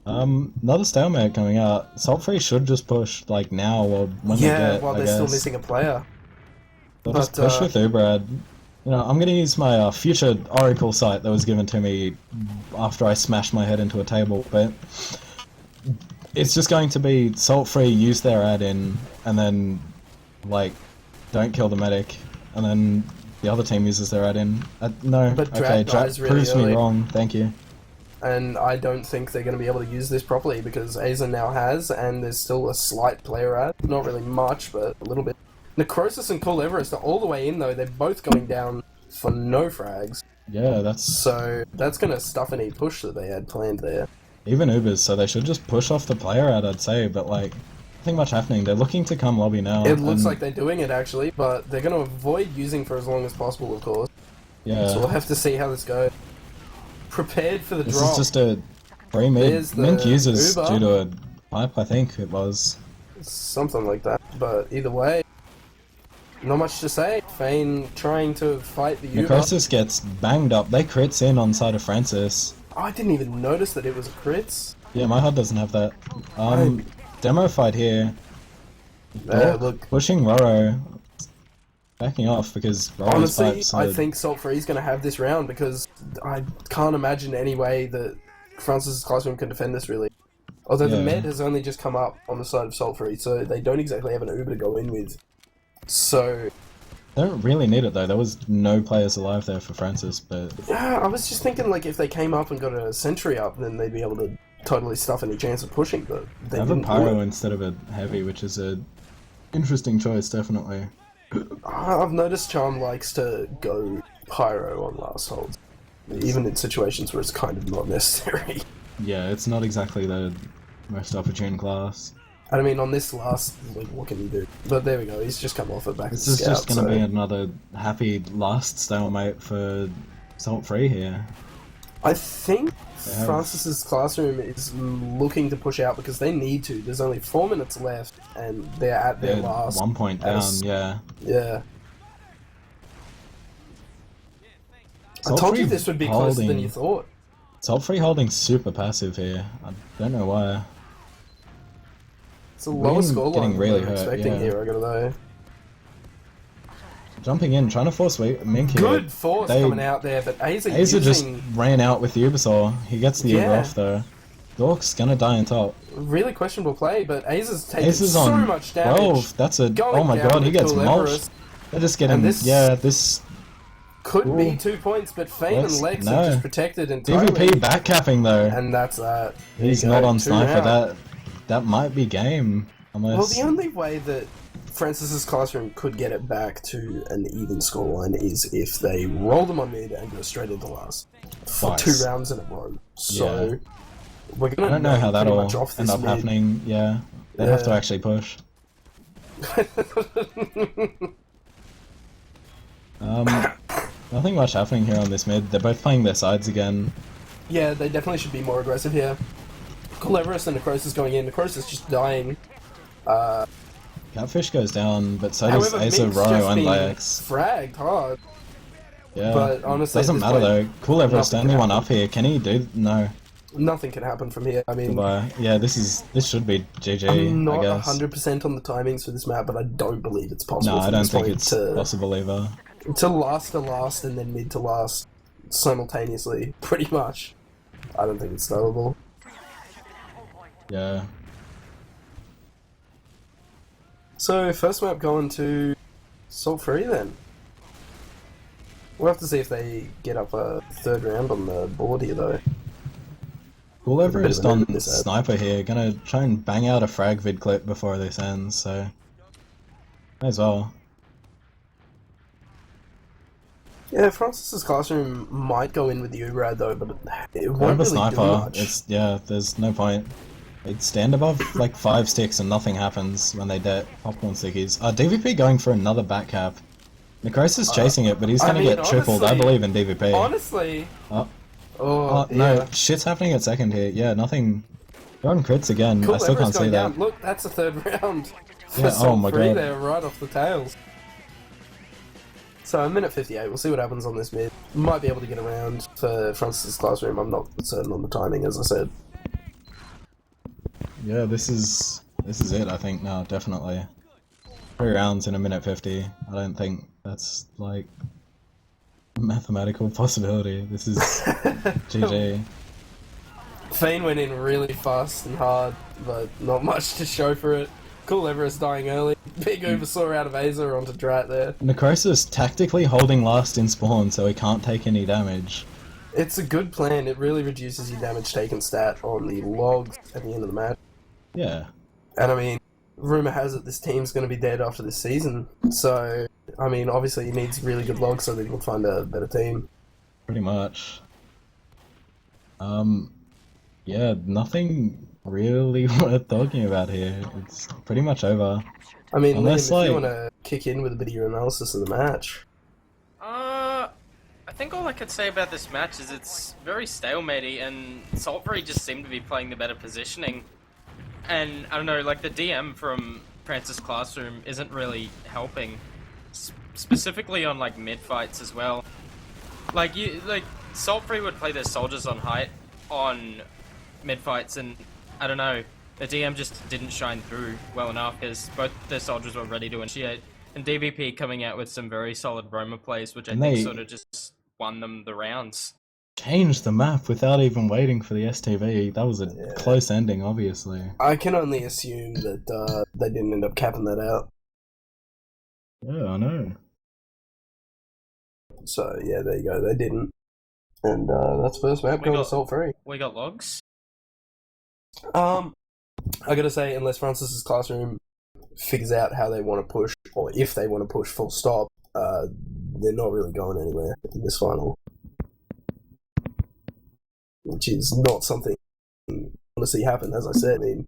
Another stalemate coming out. Salt-Free should just push like now or when they get. While they're still missing a player. They'll just push with Uberad. You know, I'm gonna use my future Oracle site that was given to me after I smashed my head into a table, but it's just going to be Salt-Free, use their ad in, and then like don't kill the medic, and then the other team uses their ad in. Drat proves me wrong. Thank you. And I don't think they're going to be able to use this properly because Aza now has, and there's still a slight player ad. Not really much, but a little bit. Necrosis and Cool Everest are all the way in though. They're both going down for no frags. Yeah, so that's going to stuff any push that they had planned there. Even Ubers, so they should just push off the player ad, I'd say, but like, nothing much happening. They're looking to come lobby now. It looks like they're doing it actually, but they're going to avoid using for as long as possible, of course. Yeah. So we'll have to see how this goes. Prepared for the drop. This is just a free mid. Mint uses due to a pipe, I think it was. something like that. But either way, not much to say. Fane trying to fight the Uber. Necrosis gets banged up. They crits in on side of Francis. Oh, I didn't even notice that it was a crits. Yeah, my HUD doesn't have that. Demo fight here. Look. Pushing Roro. Backing off because Roro's Honestly, pipe solid. I think Salt Free's going to have this round because I can't imagine any way that Francis's Classroom can defend this, really. Although the med has only just come up on the side of Salt Free, so they don't exactly have an Uber to go in with. So... They don't really need it though, there was no players alive there for Francis, but... Yeah, I was just thinking like if they came up and got a sentry up, then they'd be able to totally stuff any chance of pushing, but they have a didn't pyro do it. instead of a heavy, which is a interesting choice, definitely. I've noticed Charm likes to go pyro on last holds, even in situations where it's kind of not necessary. Yeah, it's not exactly the most opportune class. And I mean, on this last, like, what can he do? But there we go, he's just come off it back This to is Scout, just going to so... be another happy last stalemate for Salt Free here. I think have- Francis's Classroom is looking to push out because they need to. There's only 4 minutes left, and they're at their They're last. 1 point down, yeah. Yeah. I Salt told you Free this would be closer than holding- you thought. Salt Free holding super passive here. I don't know why. It's a lower Green scoreline getting than really we were hurt, expecting yeah. here, I gotta know. Jumping in, trying to force Mink here. Good force They- coming out there, but Aza Aza just using ran out with the Ubersaw. He gets the Uber Yeah. off though. Dork's gonna die on top. really questionable play, but Aza's taking Ace is so on much damage. 12. That's a. Going Oh my down god, he with gets Cool mulched. Everest. They're just getting. And this- Yeah, this. Could be Ooh. 2 points, but Fane Let's- and Lex no. are just protected entirely. DVP backcapping though. And that's that. There He's you go, not on 2 sniper. round. That might be game. Well, Unless. the only way that Francis's Classroom could get it back to an even scoreline is if they roll them on mid and go straight into last for Twice. 2 rounds in a row. So Yeah. we're I gonna don't know how pretty that'll much off end this up mid. happening. Yeah, they'd have to Yeah. actually push. Nothing much happening here on this mid. They're both playing their sides again. Yeah, they definitely should be more aggressive here. Cool Everest and Necrosis going in. Necrosis just dying. Catfish goes down, but so does However, Ace Mink's Row just and been Lex. fragged hard. Yeah, but honestly, at doesn't this matter point, though. Cool Everest, nothing only can one happen. up here. Can he do? No. Nothing can happen from here. I mean, Goodbye. Yeah, this should be GG. I'm I not guess. 100% on the timings for this map, but I don't believe it's possible. No, I from don't this think point it's to, possible either. to last to last and then mid to last simultaneously, pretty much. I don't think it's knowable. Yeah. So, first map going to Salt Free then. We'll have to see if they get up a 3rd round on the board here though. Cool Everest of an on edit this ad. sniper here. Gonna try and bang out a frag vid clip before this ends. So may as well. Yeah, Francis's Classroom might go in with the Uber ad though, but it won't Whatever really sniper, do much. it's yeah. There's no point. They'd stand above like 5 sticks and nothing happens when they get popcorn stickies. DVP going for another back cap. Necrosis chasing it, but he's I gonna mean, get tripled. I honestly- believe in DVP. Honestly, Oh, oh, no, yeah. shit's happening at second here. Yeah, nothing. They're on crits again. Cool I still Everest can't see going that. down. Look, that's a 3rd round. For Yeah, oh Salt my Free God. there, right off the tails. So, a minute 58, we'll see what happens on this mid. Might be able to get around for Francis's Classroom, I'm not certain on the timing, as I said. Yeah, this is it. I think now, definitely. 3 rounds in a minute 50. I don't think that's like a mathematical possibility. This is GG. Fane went in really fast and hard, but not much to show for it. Cool Everest dying early. Big oversaw out of Aza onto Drat there. Necrosis tactically holding last in spawn so he can't take any damage. It's a good plan, it really reduces your damage taken stat on the logs at the end of the match. Yeah. And I mean, rumour has it this team's going to be dead after this season. So, I mean, obviously he needs really good logs so that he can find a better team. Pretty much. Yeah, nothing really worth talking about here. It's pretty much over. I mean, Unless, Liam, if you like- want to kick in with a bit of your analysis of the match. I think all I could say about this match is it's very stalematey, and Saltbury just seem to be playing the better positioning. And I don't know, like the DM from Francis Classroom isn't really helping, specifically on like mid fights as well. Like Saltfree would play their soldiers on height on mid fights, and I don't know, the DM just didn't shine through well enough because both their soldiers were ready to initiate, and DVP coming out with some very solid Roma plays, which I think sort of just won them the rounds. Changed the map without even waiting for the STV. That was a close ending, obviously. I can only assume that they didn't end up capping that out. Yeah, I know. So yeah, there you go. They didn't, and that's first map going Saltfree. We got logs. I gotta say, unless Francis's Classroom figures out how they want to push, or if they want to push full stop, they're not really going anywhere in this final. Which is not something I want to see happen, as I said. I mean,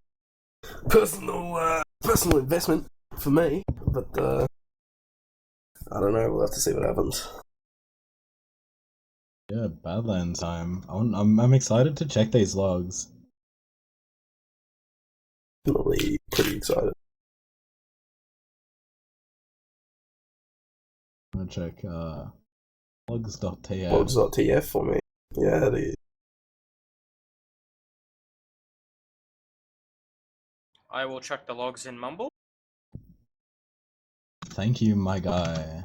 personal investment for me, but I don't know. We'll have to see what happens. Yeah, Badlands time. I'm excited to check these logs. Definitely pretty excited. I'm gonna check logs.tf. Logs.tf for me. Yeah, it is. I will check the logs in Mumble. Thank you, my guy.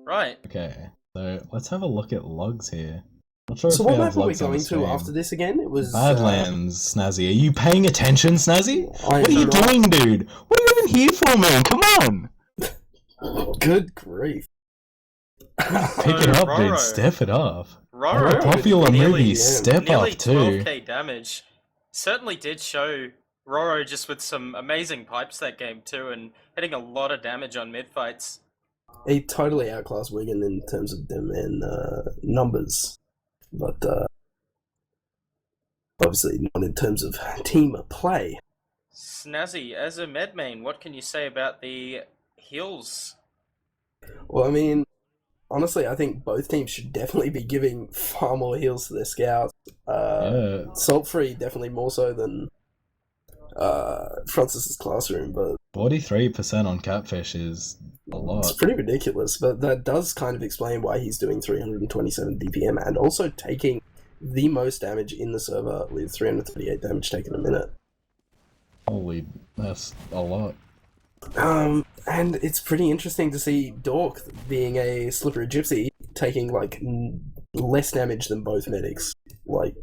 Right. Okay, so let's have a look at logs here. Not sure So if what we map have are we logs on the going to stream. after this again? It was Badlands, Snazzy. Are you paying attention, Snazzy? I What are you am not. doing, dude? What are you even here for, man? Come on! Good grief. Pick it up, Roro. dude. Step it up. Roro Popular nearly- movie, step nearly up too. 12k damage. Certainly did show Roro just with some amazing pipes that game too, and hitting a lot of damage on mid fights. He totally outclassed Wigan in terms of them and numbers, but obviously not in terms of team play. Snazzy, as a med main, what can you say about the heals? Well, I mean, honestly, I think both teams should definitely be giving far more heals to their scouts. Yeah. Saltfree definitely more so than Francis's Classroom, but 43% on Catfish is a lot. it's pretty ridiculous. But that does kind of explain why he's doing 327 DPM and also taking the most damage in the server with 338 damage taken a minute. Holy, that's a lot. And it's pretty interesting to see Dork, being a slippery gypsy, taking like less damage than both medics. Like,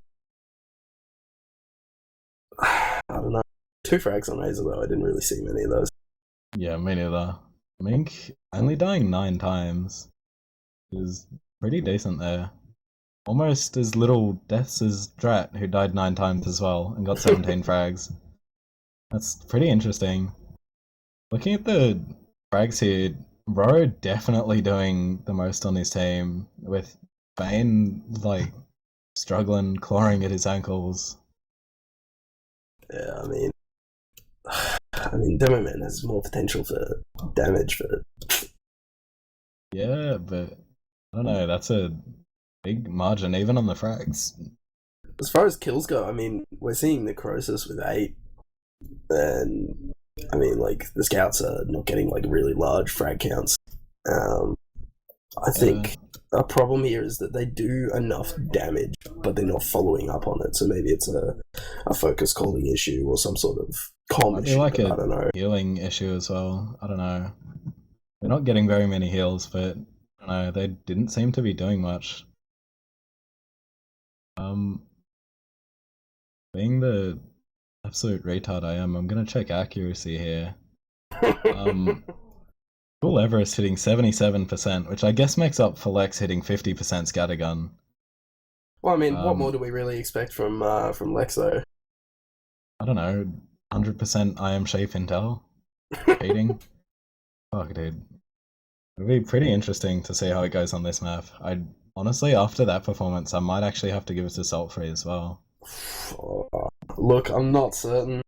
I don't know. 2 frags on Razor though. I didn't really see many of those. Yeah, me neither. Mink only dying 9 times is pretty decent there. Almost as little deaths as Drat, who died 9 times as well and got 17 frags. That's pretty interesting. Looking at the frags here, Roro definitely doing the most on his team, with Bane like struggling, clawing at his ankles. Yeah, I mean, Demo Man has more potential for damage, but Yeah, but I don't know, that's a big margin even on the frags. as far as kills go, I mean, we're seeing Necrosis with 8, and I mean, like, the scouts are not getting like really large frag counts. I think a problem here is that they do enough damage, but they're not following up on it. So maybe it's a focus calling issue or some sort of comm Might be issue. like I don't know. a healing issue as well. I don't know. They're not getting very many heals, but I don't know, they didn't seem to be doing much. Being the absolute retard I am, I'm gonna check accuracy here. Cool Everest hitting 77%, which I guess makes up for Lex hitting 50% scattergun. Well, I mean, what more do we really expect from Lex though? I don't know, 100% I am Shape Intel. Repeating. Fuck, dude. It'll be pretty interesting to see how it goes on this map. Honestly, after that performance, I might actually have to give it to Saltfree as well. Look, I'm not certain.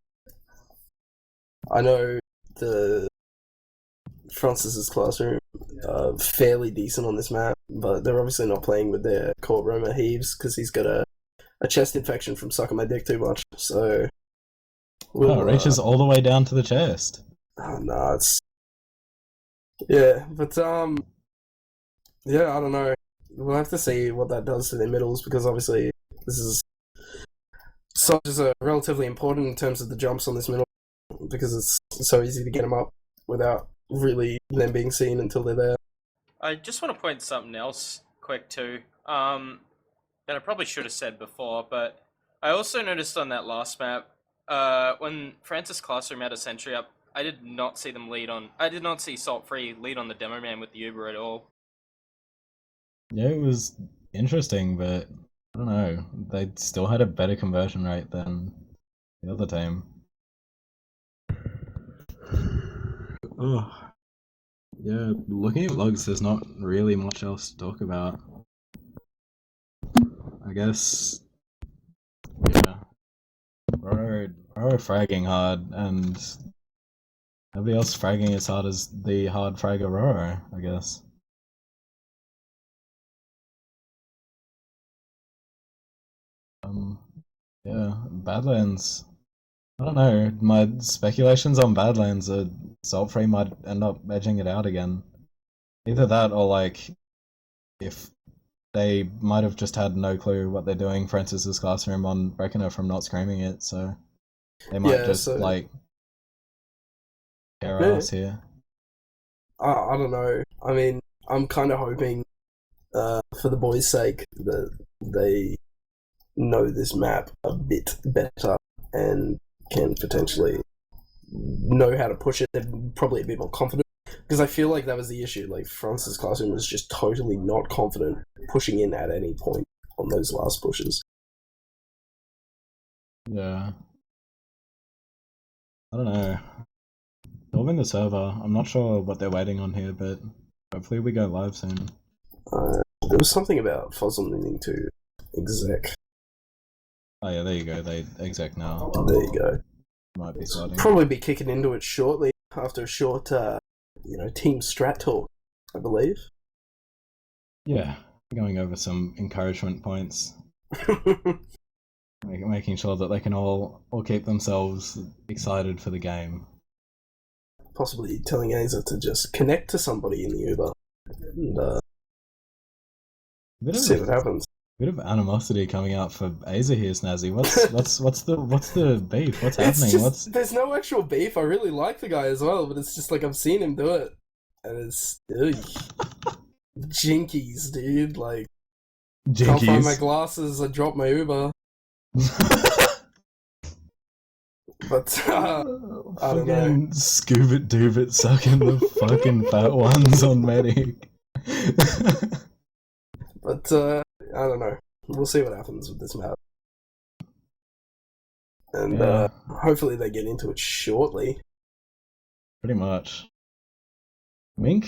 I know the Francis's Classroom are fairly decent on this map, but they're obviously not playing with their core Roma Heaves because he's got a chest infection from sucking my dick too much. So Oh, it reaches all the way down to the chest. Oh, no, it's... Yeah, but, yeah, I don't know. We'll have to see what that does to their middles, because obviously this is such a relatively important in terms of the jumps on this middle, because it's so easy to get them up without really them being seen until they're there. I just want to point something else quick too. That I probably should have said before, but I also noticed on that last map, when Francis Classroom had a sentry up, I did not see them lead on. I did not see Salt Free lead on the demo man with the Uber at all. Yeah, it was interesting, but I don't know. They still had a better conversion rate than the other team. Oh, yeah. Looking at logs, there's not really much else to talk about. I guess, yeah. We're fragging hard, and nobody else fragging as hard as the hard frag Aurora, I guess. Yeah, Badlands. I don't know. My speculations on Badlands are Salt Free might end up edging it out again. Either that or like if they might have just had no clue what they're doing, Francis's Classroom on Reckoner from not screaming it, so they might just like tear us here. I don't know. I mean, I'm kind of hoping, for the boys' sake, that they know this map a bit better and can potentially know how to push it. They're probably a bit more confident, because I feel like that was the issue. Like, Francis Classroom was just totally not confident pushing in at any point on those last pushes. Yeah. I don't know. Solving the server. I'm not sure what they're waiting on here, but hopefully we go live soon. There was something about Fuzzle needing to exec. Oh yeah, there you go. They exec now. There you go. Might be starting. Probably be kicking into it shortly after a short, team strat talk, I believe. Yeah, going over some encouragement points, making sure that they can all keep themselves excited for the game. Possibly telling Aza to just connect to somebody in the Uber and see what happens. Bit of animosity coming out for Aza here, Snazzy. What's the beef? What's happening? There's no actual beef. I really like the guy as well, but it's just like I've seen him do it, and it's jinkies, dude. Like, can't find my glasses. I dropped my Uber. But I don't know. Scuba Doobit sucking the fucking fat ones on Medic. But I don't know. We'll see what happens with this map. And hopefully they get into it shortly. Pretty much. Mink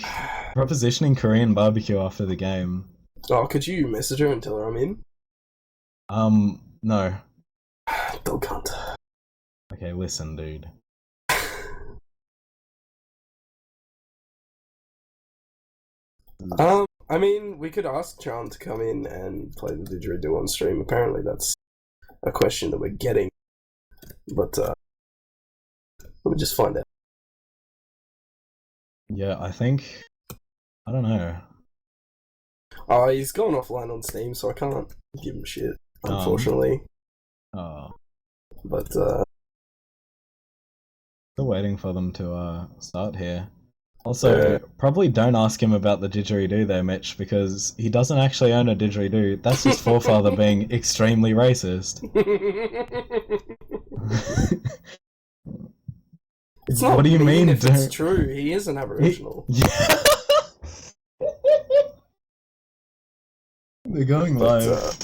propositioning Korean barbecue after the game. Oh, could you message her and tell her I'm in? No. Dog cunt. Okay, listen, dude. I mean, we could ask Chan to come in and play the didgeridoo on stream. Apparently that's a question that we're getting. But, let me just find out. Yeah, I don't know. Oh, he's gone offline on Steam, so I can't give him shit, unfortunately. But, still waiting for them to start here. Also, probably don't ask him about the didgeridoo there, Mitch, because he doesn't actually own a didgeridoo. That's his forefather being extremely racist. It's not. What do you mean? If it's true, he is an Aboriginal. They're going live.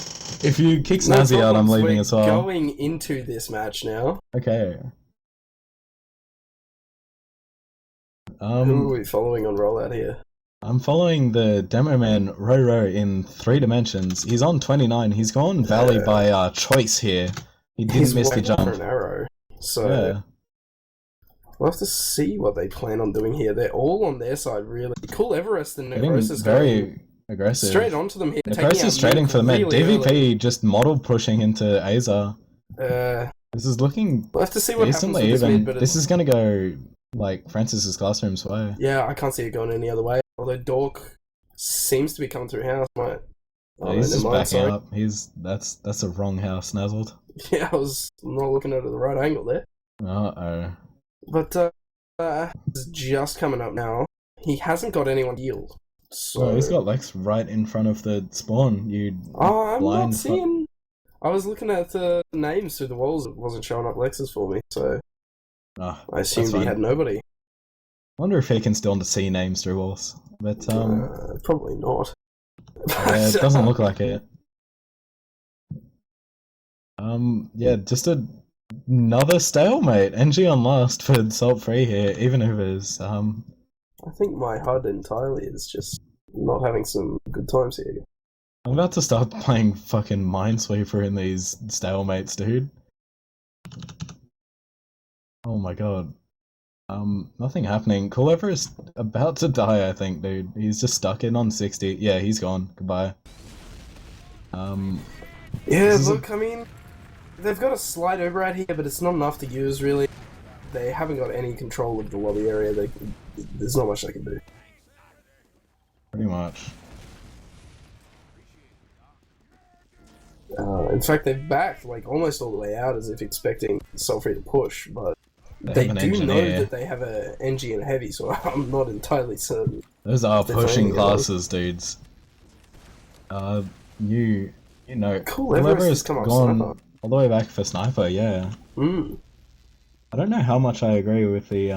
If you kick Snazzy out, I'm leaving as well. Going into this match now. Okay. Who are we following on rollout here? I'm following the demo man Roro in 3 dimensions. He's on 29. He's gone Valley by choice here. He didn't miss the jump. For an arrow. So we'll have to see what they plan on doing here. They're all on their side, really. Cool Everest and Necrosis very aggressive. Straight onto them here. Necrosis trading for the med. Really DVP just model pushing into Aza. This is looking We'll have to see what happens with decently this even. mid, but This is gonna go like Francis's Classroom's way. yeah, I can't see it going any other way. Although Dork seems to be coming through house, might. Yeah, he's just backing up. That's the wrong house, Snazzled. Yeah, I was not looking at it at the right angle there. Uh-oh. But it's just coming up now. He hasn't got anyone healed. So Oh, he's got Lex right in front of the spawn. You I'm blind not seeing. I was looking at the names through the walls. It wasn't showing up Lex's for me, so Ah, I assumed fine. he had nobody. wonder if he can still see names through walls. But Probably not. yeah, it doesn't look like it. Yeah, just another stalemate. NG on last for Salt Free here, even overs. I think my HUD entirely is just not having some good times here. I'm about to start playing fucking Minesweeper in these stalemates, dude. Oh my god. Nothing happening. Cullover is about to die, I think, dude. He's just stuck in on 60. Yeah, he's gone. Goodbye. Yeah, look, I mean, they've got a slight override here, but it's not enough to use, really. They haven't got any control of the lobby area. There's not much they can do. Pretty much. In fact, they've backed like almost all the way out as if expecting Sulfree to push, but They they have an do know engineer. that they have a NG and a heavy, so I'm not entirely certain. Those are They're pushing playing it, classes, dudes. You know, Cool, Everest Cullover has has come up gone sniper. all the way back for Sniper, yeah. Hmm. I don't know how much I agree with the,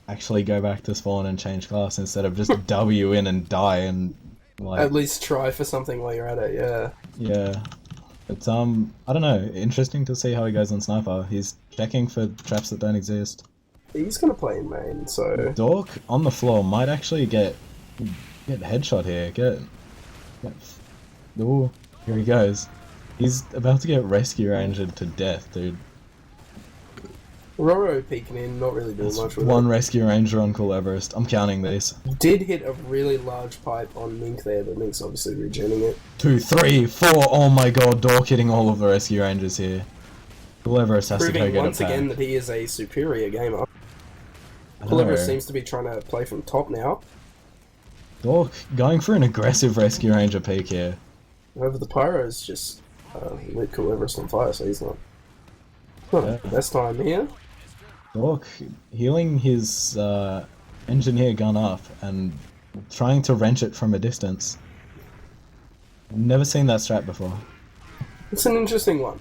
actually go back to spawn and change class instead of just W in and die and, like... At least try for something while you're at it, yeah. Yeah. But, I don't know, interesting to see how he goes on Sniper. He's checking for traps that don't exist. He's gonna play in main, so... Dork on the floor might actually get headshot here. Get ooh, here he goes. He's about to get rescue ranged to death, dude. Roro peeking in, not really doing That's much with one it. rescue ranger on Cool Everest. I'm counting these. Did hit a really large pipe on Mink there, but Mink's obviously regening it. 2, 3, 4. Oh my god, Dork hitting all of the rescue rangers here. Cool Everest has to go Proving get once it back. again that he is a superior gamer. I know. Cullover seems to be trying to play from top now. Dork going for an aggressive rescue ranger peek here. However, the Pyro's just lit Cool Everest on fire, so he's not the best time here. Dork healing his engineer gun up and trying to wrench it from a distance. Never seen that strat before. It's an interesting one.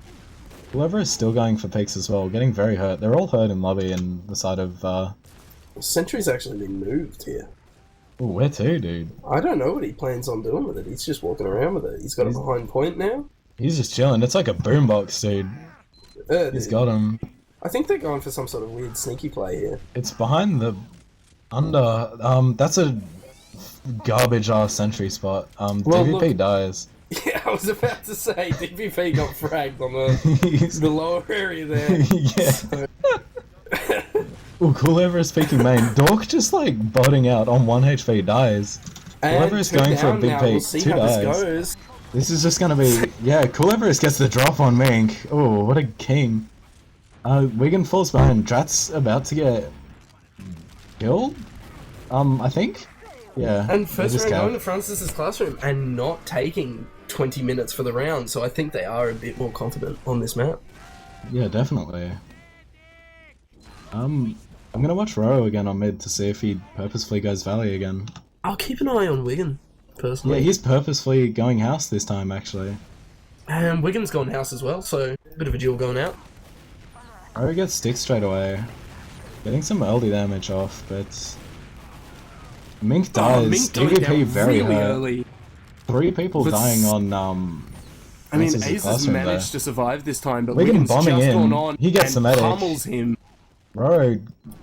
Whoever is still going for peaks as well, getting very hurt. They're all hurt in lobby and the side of Sentry's actually been moved here. oh, where to, dude? I don't know what he plans on doing with it. He's just walking around with it. He's got a behind point now. He's just chilling. It's like a boombox, dude. He's got him. I think they're going for some sort of weird sneaky play here. It's behind the under. That's a garbage ass sentry spot. Well, DVP look- dies. Yeah, I was about to say, DPP got fragged on the lower area there. Yeah. So, Oh, Cool Everest peeking main. Dork just like botting out on 1 HP dies. and Everest two going for a down big now. peak. We'll see 2 how dies. this goes. This is just gonna be Cool Everest gets the drop on Mink. Oh, what a king. Wigan falls behind. Drat's about to get killed. I think. Yeah. And they first just round cap. going to Francis's Classroom and not taking 20 minutes for the round, so I think they are a bit more confident on this map. Yeah, definitely. I'm gonna watch Roro again on mid to see if he purposefully goes Valley again. I'll keep an eye on Wigan, Yeah, personally. he's purposefully going house this time, actually. And Wigan's gone house as well, so a bit of a duel going out. Roro gets stick straight away. Getting some early damage off, but... Mink dies. Mink died DVP down very really hurt. early. 3 people But dying on, I mean, Francis's Ace has Classroom managed there. to survive this time, but Wigan Wigan's bombing just in. gone on He gets and the medic. pummels him. Roro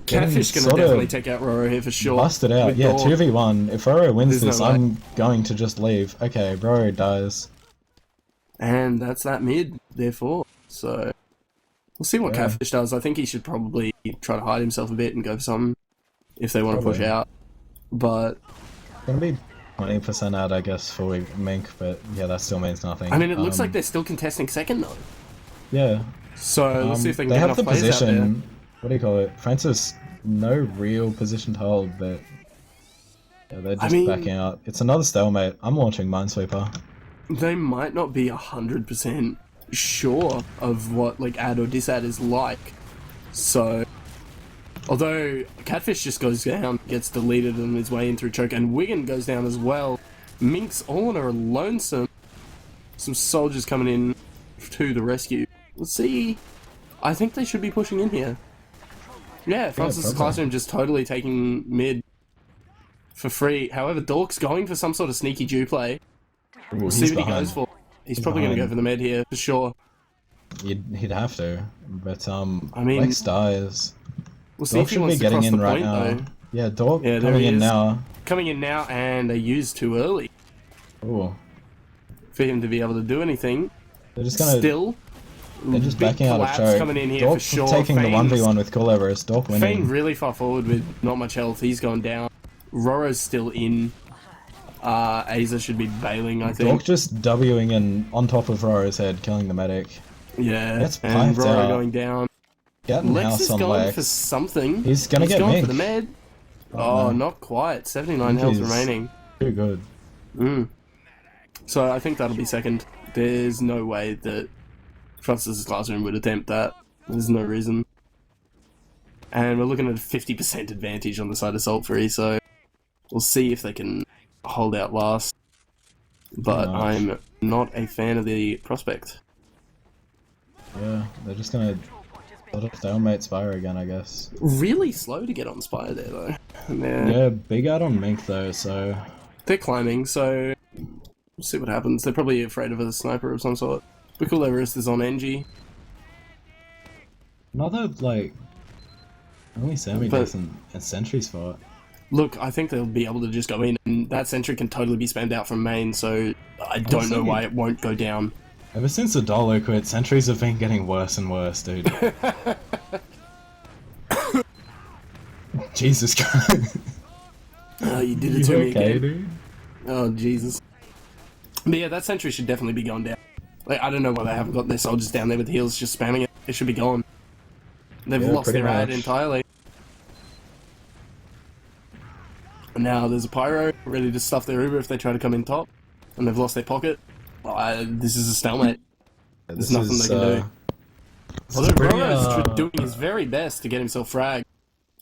getting Catfish gonna sort definitely of take out Roro here for sure. busted out. with Yeah, Dork. 2v1. If Roro wins There's no this, way. I'm going to just leave. Okay, Roro dies. And that's that mid, therefore. So, we'll see what Yeah. Catfish does. I think he should probably try to hide himself a bit and go for something if they want to push Probably. out. But, Gonna be 20% out, I guess, for Mink, but yeah, that still means nothing. I mean, it looks like they're still contesting second, though. Yeah, So let's see if they can they get have enough the players out there. position. What do you call it? Francis, no real position to hold, but yeah, they're just mean- backing out. It's another stalemate. I'm launching Minesweeper. They might not be 100% sure of what like add or disad is like. So, although Catfish just goes down, gets deleted on his way in through choke, and Wigan goes down as well. Minx all on her lonesome. Some soldiers coming in to the rescue. Let's see. I think they should be pushing in here. Yeah, Francis' probably. Classroom just totally taking mid for free. However, Dork's going for some sort of sneaky Jew play. Ooh, We'll see he's what he behind. goes for. He's He's probably going to go behind. for the med here, for sure. He'd have to, but I mean- Lex dies. We'll see Dork if he should wants be to getting cross in the right point, now. though. Yeah, Dork Yeah, there coming he in is. now. Coming in now, and they used too early Ooh, for him to be able to do anything. they're just gonna. Still, They're just big backing out of collapse choke. coming in here Dork for sure. taking the Fane's- 1v1 with Cool Everest. Dork winning. Fane really far forward with not much health. He's gone down. Roro's still in. Aza should be bailing, I think. Dork just Wing in on top of Roro's head, killing the medic. Yeah, Gets and piped Roro out. going down. Getting Lex house is on going Lex. for something. He's gonna get going Mink. for the med. Oh, Oh, no. not quite. 79 health He's remaining. Too good. So I think that'll be second. There's no way that Francis' Classroom would attempt that. There's no reason. And we're looking at a 50% advantage on the side of Salt Free, so we'll see if they can hold out last. But Nice. I'm not a fan of the prospect. Yeah, they're just gonna sort of stalemate Spire again, I guess. Really slow to get on Spire there, though. And Yeah, big out on Mink though, so they're climbing, so we'll see what happens. They're probably afraid of a sniper of some sort. Cool Everest is on NG. another like only semi-decent sentry spot. Look, I think they'll be able to just go in, and that sentry can totally be spammed out from main, so I don't know Honestly- why it won't go down. Ever since the Dolo quit, sentries have been getting worse and worse, dude. Jesus Christ. Oh, you did You it to me okay, again. dude? Oh, Jesus. But yeah, that sentry should definitely be gone down. Like, I don't know why they haven't got their soldiers down there with heals just spamming it. It should be gone. They've Yeah, lost pretty their ad much. entirely. And now there's a Pyro ready to stuff their Uber if they try to come in top. And they've lost their pocket. This is a stalemate. This nothing is, they can do. this is Although pretty, Roro's doing his very best to get himself fragged.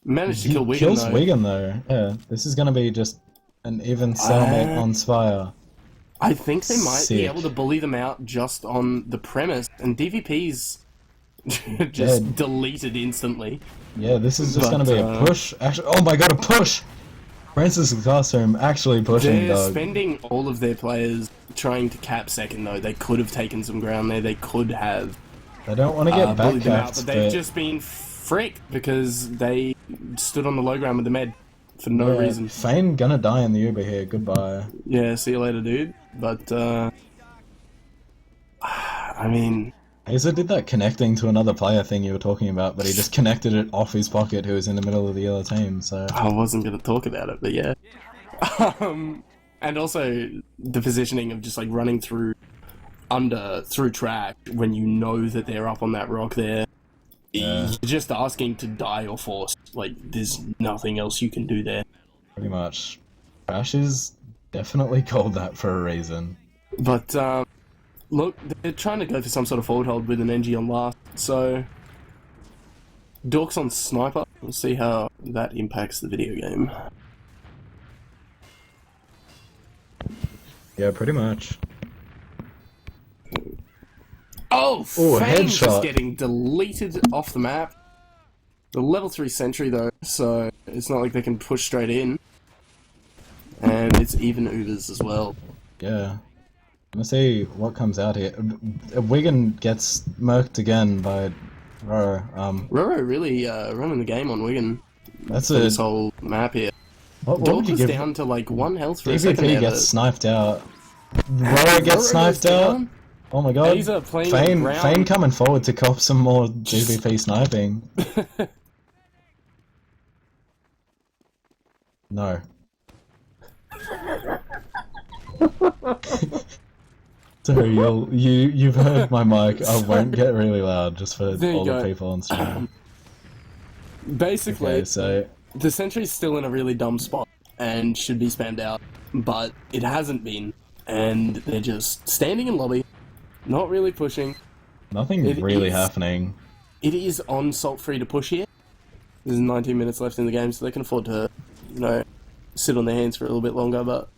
Managed to he kill Wigan kills though. Wigan though. Yeah, this is gonna be just an even stalemate on Spire. I think they might be Sick. able to bully them out just on the premise, and DVP's just Dead. deleted instantly. Yeah, this is just But, gonna be a push. Actually, oh my god, a push! Francis' Classroom actually pushing, They're dog. spending all of their players trying to cap second though. They could have taken some ground there. They could have They don't want to get back bullied them out, capped, but they've just been fricked because they stood on the low ground with the med for no reason. Fane gonna die in the Uber here. Goodbye. Yeah, see you later, dude. But I mean, Hazer did that connecting to another player thing you were talking about, but he just connected it off his pocket who was in the middle of the other team, so... I wasn't going to talk about it, but yeah. And also the positioning of just like running through track when you know that they're up on that rock there. Yeah. You're just asking to die or force. Like, there's nothing else you can do there. Pretty much. Crash is definitely called that for a reason. But, look, they're trying to go for some sort of forward hold with an NG on last, so... Dork's on Sniper. We'll see how that impacts the video game. Yeah, pretty much. Oh, Ooh, Fane just headshot. getting deleted off the map. The level 3 sentry though, so it's not like they can push straight in. And it's even Ubers as well. Yeah. Let's see what comes out here. Wigan gets murked again by Roro. Roro really running the game on Wigan That's for this a... whole map here. What would Dork you was give... down to like 1 health for a second DVP there, gets but sniped out. Roro gets Roro sniped goes out. down. Oh my god. Aza playing on the Fane ground. coming forward to cop some more DVP sniping. No. Sorry, you've heard my mic. I won't get really loud just for There you all the go. people on stream. Basically, Okay, so the sentry's still in a really dumb spot and should be spammed out, but it hasn't been, and they're just standing in lobby, not really pushing. nothing It really is- happening. It is on Salt Free to push here. There's 19 minutes left in the game, so they can afford to, you know, sit on their hands for a little bit longer, but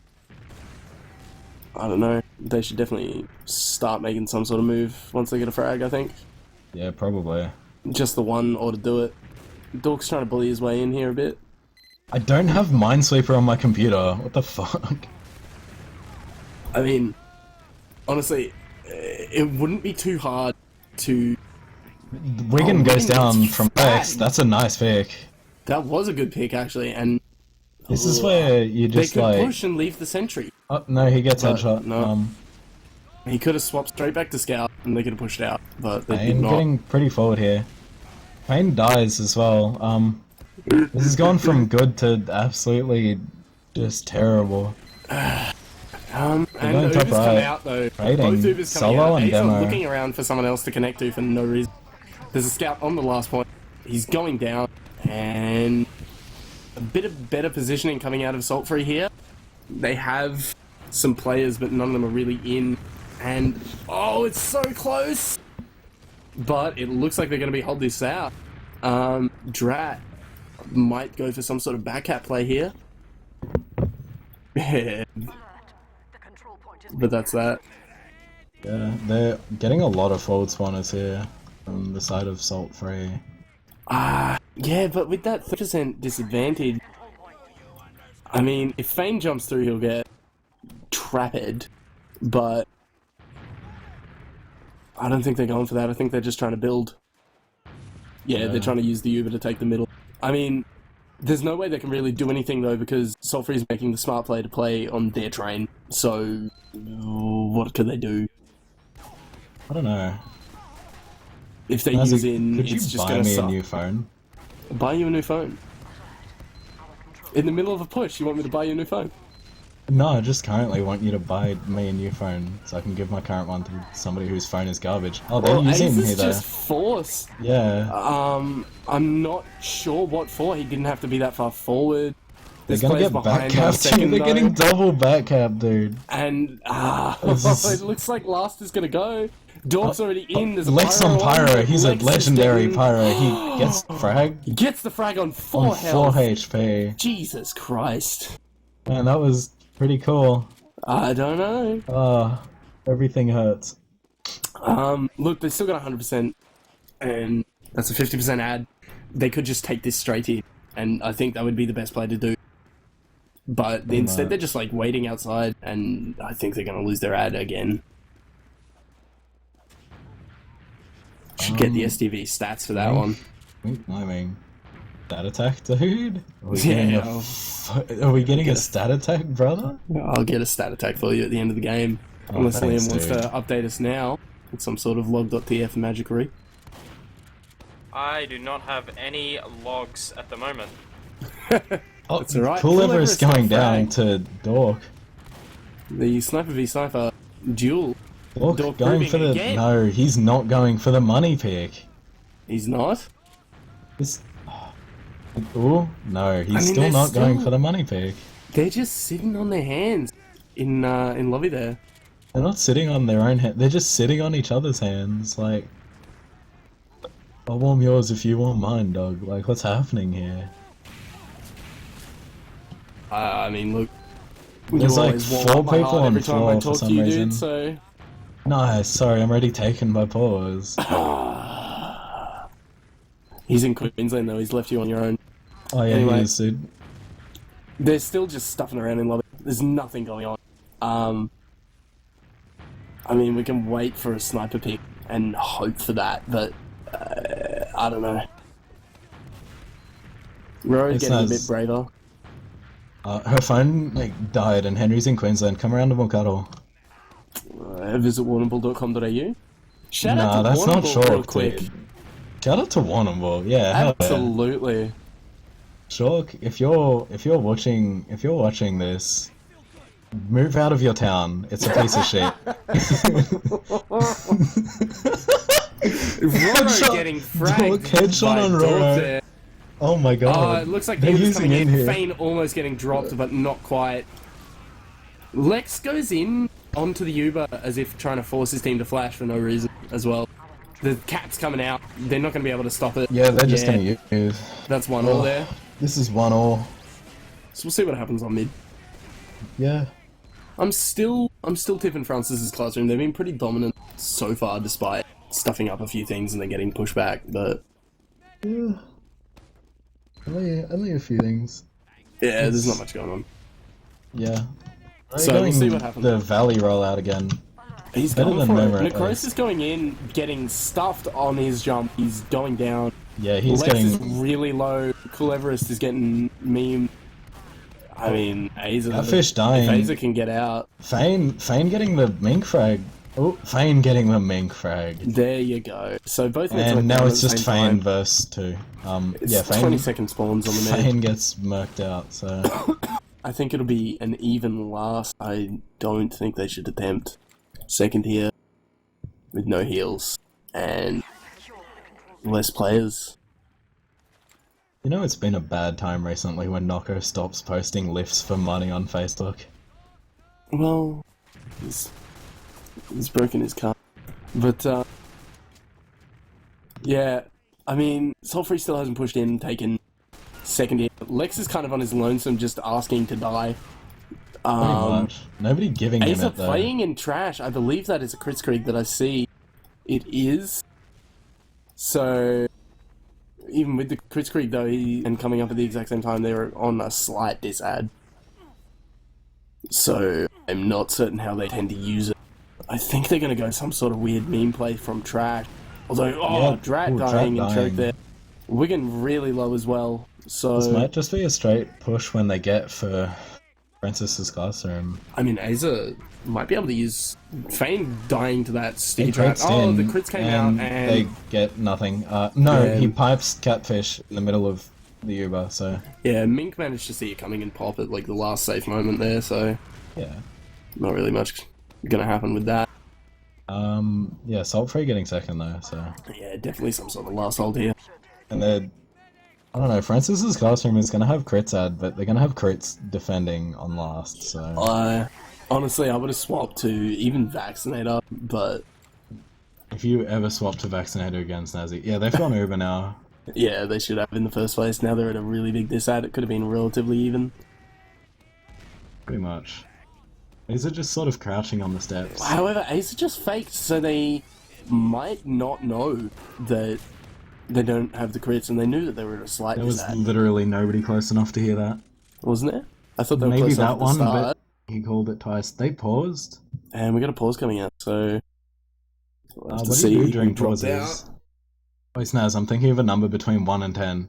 I don't know. They should definitely start making some sort of move once they get a frag, I think. Yeah, probably. Just the one ought to do it. Dork's trying to bully his way in here a bit. I don't have Minesweeper on my computer. What the fuck? I mean, honestly, it wouldn't be too hard to... Wigan goes Wigan down gets from X. fragged. That's a nice pick. That was a good pick, actually, and This is where you they just could like. push and leave the sentry. Oh, no, he gets But headshot. no. He could have swapped straight back to Scout, and they could have pushed out, but they did Payne not. getting pretty forward here. Payne dies as well. This has gone from good to absolutely just terrible. And going the top Ubers come right. out though. Raiding. Both Ubers coming Solo out. and He's demo. looking around for someone else to connect to for no reason. There's a Scout on the last point. He's going down, and a bit of better positioning coming out of Salt Free here. They have some players, but none of them are really in. And oh, it's so close! But it looks like they're going to be hold this out. Drat might go for some sort of backcap play here. But that's that. Yeah, they're getting a lot of forward spawners here from the side of Salt Free. Yeah, but with that 30% disadvantage, I mean, if Fane jumps through, he'll get trapped, but I don't think they're going for that. I think they're just trying to build. Yeah, they're trying to use the Uber to take the middle. I mean, there's no way they can really do anything, though, because Sulfree is making the smart play to play on their train, so what could they do? I don't know. If they Snazzy, use in, could you it's just buy going to me suck. a new phone? Buy you a new phone. In the middle of a push, you want me to buy you a new phone? No, I just currently want you to buy me a new phone so I can give my current one to somebody whose phone is garbage. Oh, they're using Ace me is though. just force. Yeah, I'm not sure what for. He didn't have to be that far forward. they're This gonna player's get behind back our capped. second They're getting though. double back cap, dude. And This is- it looks like last is gonna go. Dork's already in. There's a Lex on pyro. Pyro, he's a Lex is legendary getting- pyro. He gets frag He gets the frag on 4 on 4 health. HP. Jesus Christ. Man, that was pretty cool. I don't know. Everything hurts. Look, they still got 100%, and that's a 50% ad. They could just take this straight here, and I think that would be the best play to do. But instead, they're just like waiting outside, and I think they're going to lose their ad again. Should get the STV stats for that one. I mean, stat attack, dude? Are we Yeah, getting I'll- are we getting a stat attack, brother? I'll get a stat attack for you at the end of the game. Unless thanks, Liam wants dude. to update us now with some sort of log.tf magicry. I do not have any logs at the moment. Oh, That's alright. Cool Cool Everest Everest going got down fragged. to Dork. The Sniper v Sniper duel. Dork Dork going for the... proving again. No, he's not going for the money pick. He's not? This... Ooh, no, he's I mean, still they're not going still- for the money pick. They're just sitting on their hands in lobby there. They're not sitting on their own hand. They're just sitting on each other's hands. Like, I'll warm yours if you warm mine, dog. Like, what's happening here? I mean, look. There's you like always warm 4 up my people heart on every time floor I for talk some to you, reason. dude, so... Nice, sorry, I'm already taken by pause. He's in Queensland though, he's left you on your own. Oh yeah, Anyway. he is, dude. They're still just stuffing around in lobby. There's nothing going on. I mean, we can wait for a sniper pick and hope for that, but I don't know. Rory's It's getting a nice. bit braver. Her phone like died, and Henry's in Queensland. Come around to Mokato. Visit warnable.com.au. Shout Nah, out to that's not Warnable real Shork, quick. dude. Shout out to Warnable, yeah. hell yeah. Absolutely. Shork, if you're watching this, Move out of your town. It's a piece of shit. Roro getting fragged Headshot by on Dork Roro. there. Oh my god. It looks like they're he was using coming in. here. Fane almost getting dropped, but not quite. Lex goes in onto the Uber as if trying to force his team to flash for no reason as well. The cat's coming out. They're not going to be able to stop it. Yeah, they're just gonna use. That's 1-all there. This is 1-all. So we'll see what happens on mid. Yeah. I'm still tipping Francis's Classroom. They've been pretty dominant so far, despite stuffing up a few things and then getting pushed back. But Yeah. Only a few things. yeah, there's not much going on. Yeah. So we'll see what happens. The Valley rollout again. He's Better going than for it. Momo, at Necros least. is going in, getting stuffed on his jump. He's going down. Yeah, he's Lex is getting really low. Cool Everest is getting meme. I mean, Aza. that fish dying. If Aza can get out, Fane getting the mink frag. Oh, Fane getting the mink frag. there you go. So both mids And went now down it's at the just same Fane time. versus 2. It's Yeah, Fane. 20-second spawns on the mid. Fane gets murked out, so I think it'll be an even last. I don't think they should attempt second here with no heals and less players. you know it's been a bad time recently when Nocco stops posting lifts for money on Facebook. Well, he's broken his car. But, yeah, I mean, Soulfree still hasn't pushed in, taken second here. Lex is kind of on his lonesome, just asking to die. Pretty much. Nobody giving him Aza it though. playing in trash. I believe that is a crit streak that I see. It is. So, even with the crit streak though, and coming up at the exact same time, they were on a slight disad. So, I'm not certain how they tend to use it. I think they're going to go some sort of weird meme play from trash. Although, Yeah, Drat Drat dying and choke dying. there. Wigan really low as well. So, This might just be a straight push when they get for Francis's Classroom. I mean, Aza might be able to use Fane dying to that He sticky trap. crits Oh, in, the crits came out and they get nothing. No, Yeah. he pipes Catfish in the middle of the Uber, so yeah, Mink managed to see it coming and pop at like the last safe moment there. So yeah. not really much gonna happen with that. Yeah, Saltfree getting second though, so. Yeah, definitely some sort of last hold here. And they're, I don't know, Francis's Classroom is gonna have crits ad, but they're gonna have crits defending on last, so. Honestly, I would have swapped to even Vaccinator, but If you ever swap to Vaccinator against Snazzy, yeah, they've gone Uber now. yeah, they should have in the first place. Now they're at a really big disad. It could have been relatively even. Pretty much. These are just sort of crouching on the steps. However, Ace are just faked, so they might not know that they don't have the crits, and they knew that they were at a slight There was disad, literally nobody close enough to hear that. wasn't there? I thought they were Maybe close that enough at the one, start. but he called it twice. They paused. And we got a pause coming out, so we'll have to What see do you who do during dropped pauses? Wait, Snaz, I'm thinking of a number between 1 and 10.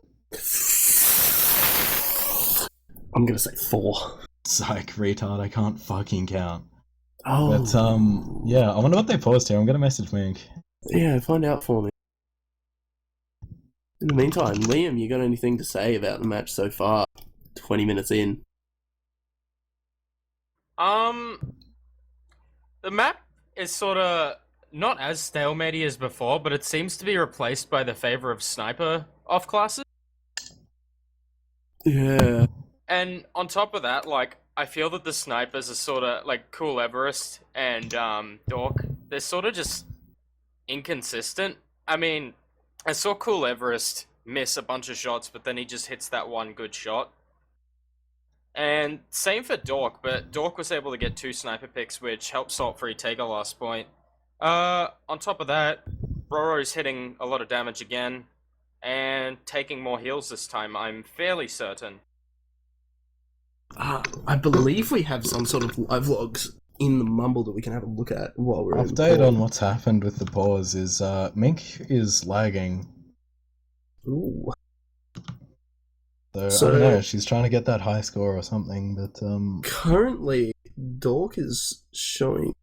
I'm gonna say 4. Psych, retard, I can't fucking count. Oh, But, yeah, I wonder what they paused here. I'm gonna message Mink. yeah, find out for me. In the meantime, Liam, you got anything to say about the match so far? 20 minutes in. The map is sort of not as stalematey as before, but it seems to be replaced by the favor of sniper off classes. Yeah. And on top of that, like, I feel that the snipers are sort of like Cool Everest and Dork. They're sort of just inconsistent. I mean, I saw Cool Everest miss a bunch of shots, but then he just hits that one good shot. And same for Dork, but Dork was able to get 2 sniper picks, which helped Saltfree take a last point. On top of that, Roro's hitting a lot of damage again, and taking more heals this time, I'm fairly certain. I believe we have some sort of live logs in the mumble that we can have a look at while we're in the Update call. on what's happened with the pause is, Mink is lagging. Ooh. So, I don't know, she's trying to get that high score or something, but, Currently, Dork is showing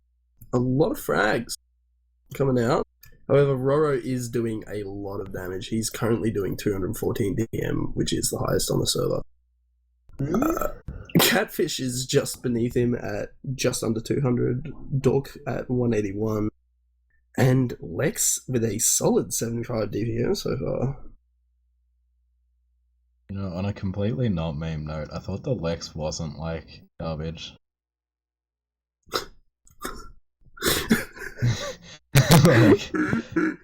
a lot of frags coming out. However, Roro is doing a lot of damage. He's currently doing 214 DM, which is the highest on the server. Catfish is just beneath him at just under 200, Dork at 181, and Lex with a solid 75 DPM so far. You know, on a completely not meme note, I thought the Lex wasn't like garbage. Like,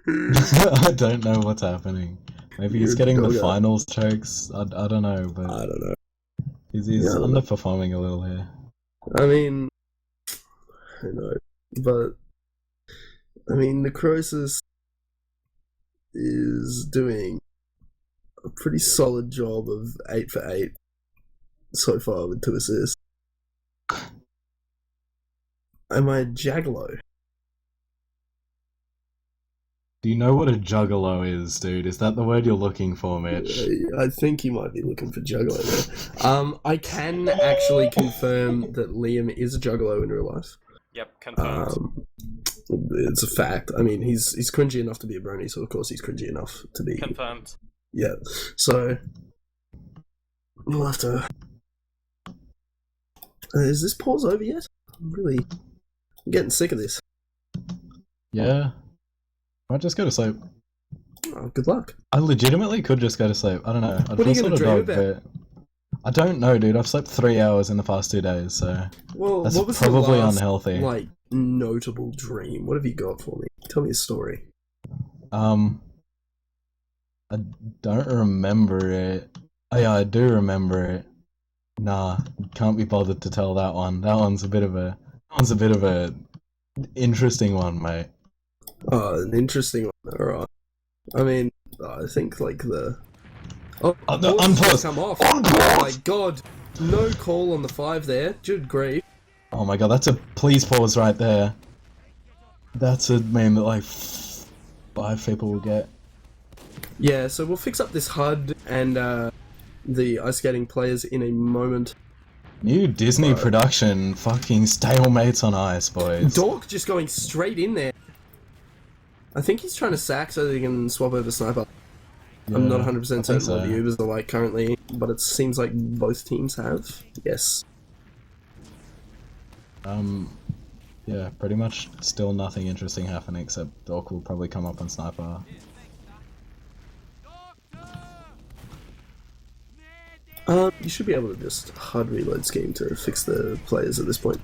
I don't know what's happening. Maybe he's getting the finals chokes. I don't know, but I don't know. He's underperforming a little here. I mean, I know, but I mean, Necrosis is doing a pretty solid job of 8 for 8 so far with 2 assists. Am I a Jaggalo? Do you know what a juggalo is, dude? Is that the word you're looking for, Mitch? I think you might be looking for Juggalo there. I can actually confirm that Liam is a Juggalo in real life. Yep, confirmed. It's a fact. I mean, he's cringy enough to be a brony, so of course he's cringy enough to be... Confirmed. Yeah, so... We'll have to... is this pause over yet? I'm getting sick of this. Yeah. Might just go to sleep. Oh, good luck. I legitimately could just go to sleep. I don't know. What are you going to dream about? I don't know, dude. I've slept 3 hours in the past 2 days, so well, that's what was probably the last, unhealthy. Like, notable dream? What have you got for me? Tell me a story. I don't remember it. Oh yeah, I do remember it. Nah, can't be bothered to tell that one. That one's a bit of a interesting one, mate. Oh, an interesting one. Alright. I mean, I think like the... Oh, the unpause come off. Oh my god. No call on the 5 there. Good grief. Oh my god, that's a please pause right there. That's a meme that like 5 people will get. Yeah, so we'll fix up this HUD and the ice skating players in a moment. New Disney production, fucking stalemates on ice, boys. Dork just going straight in there. I think he's trying to sack so that he can swap over Sniper. Yeah, I'm not 100% certain what the Ubers are like currently, but it seems like both teams have. Yes. Yeah, pretty much still nothing interesting happening except Dork will probably come up on Sniper. You should be able to just HUD reload scheme to fix the players at this point.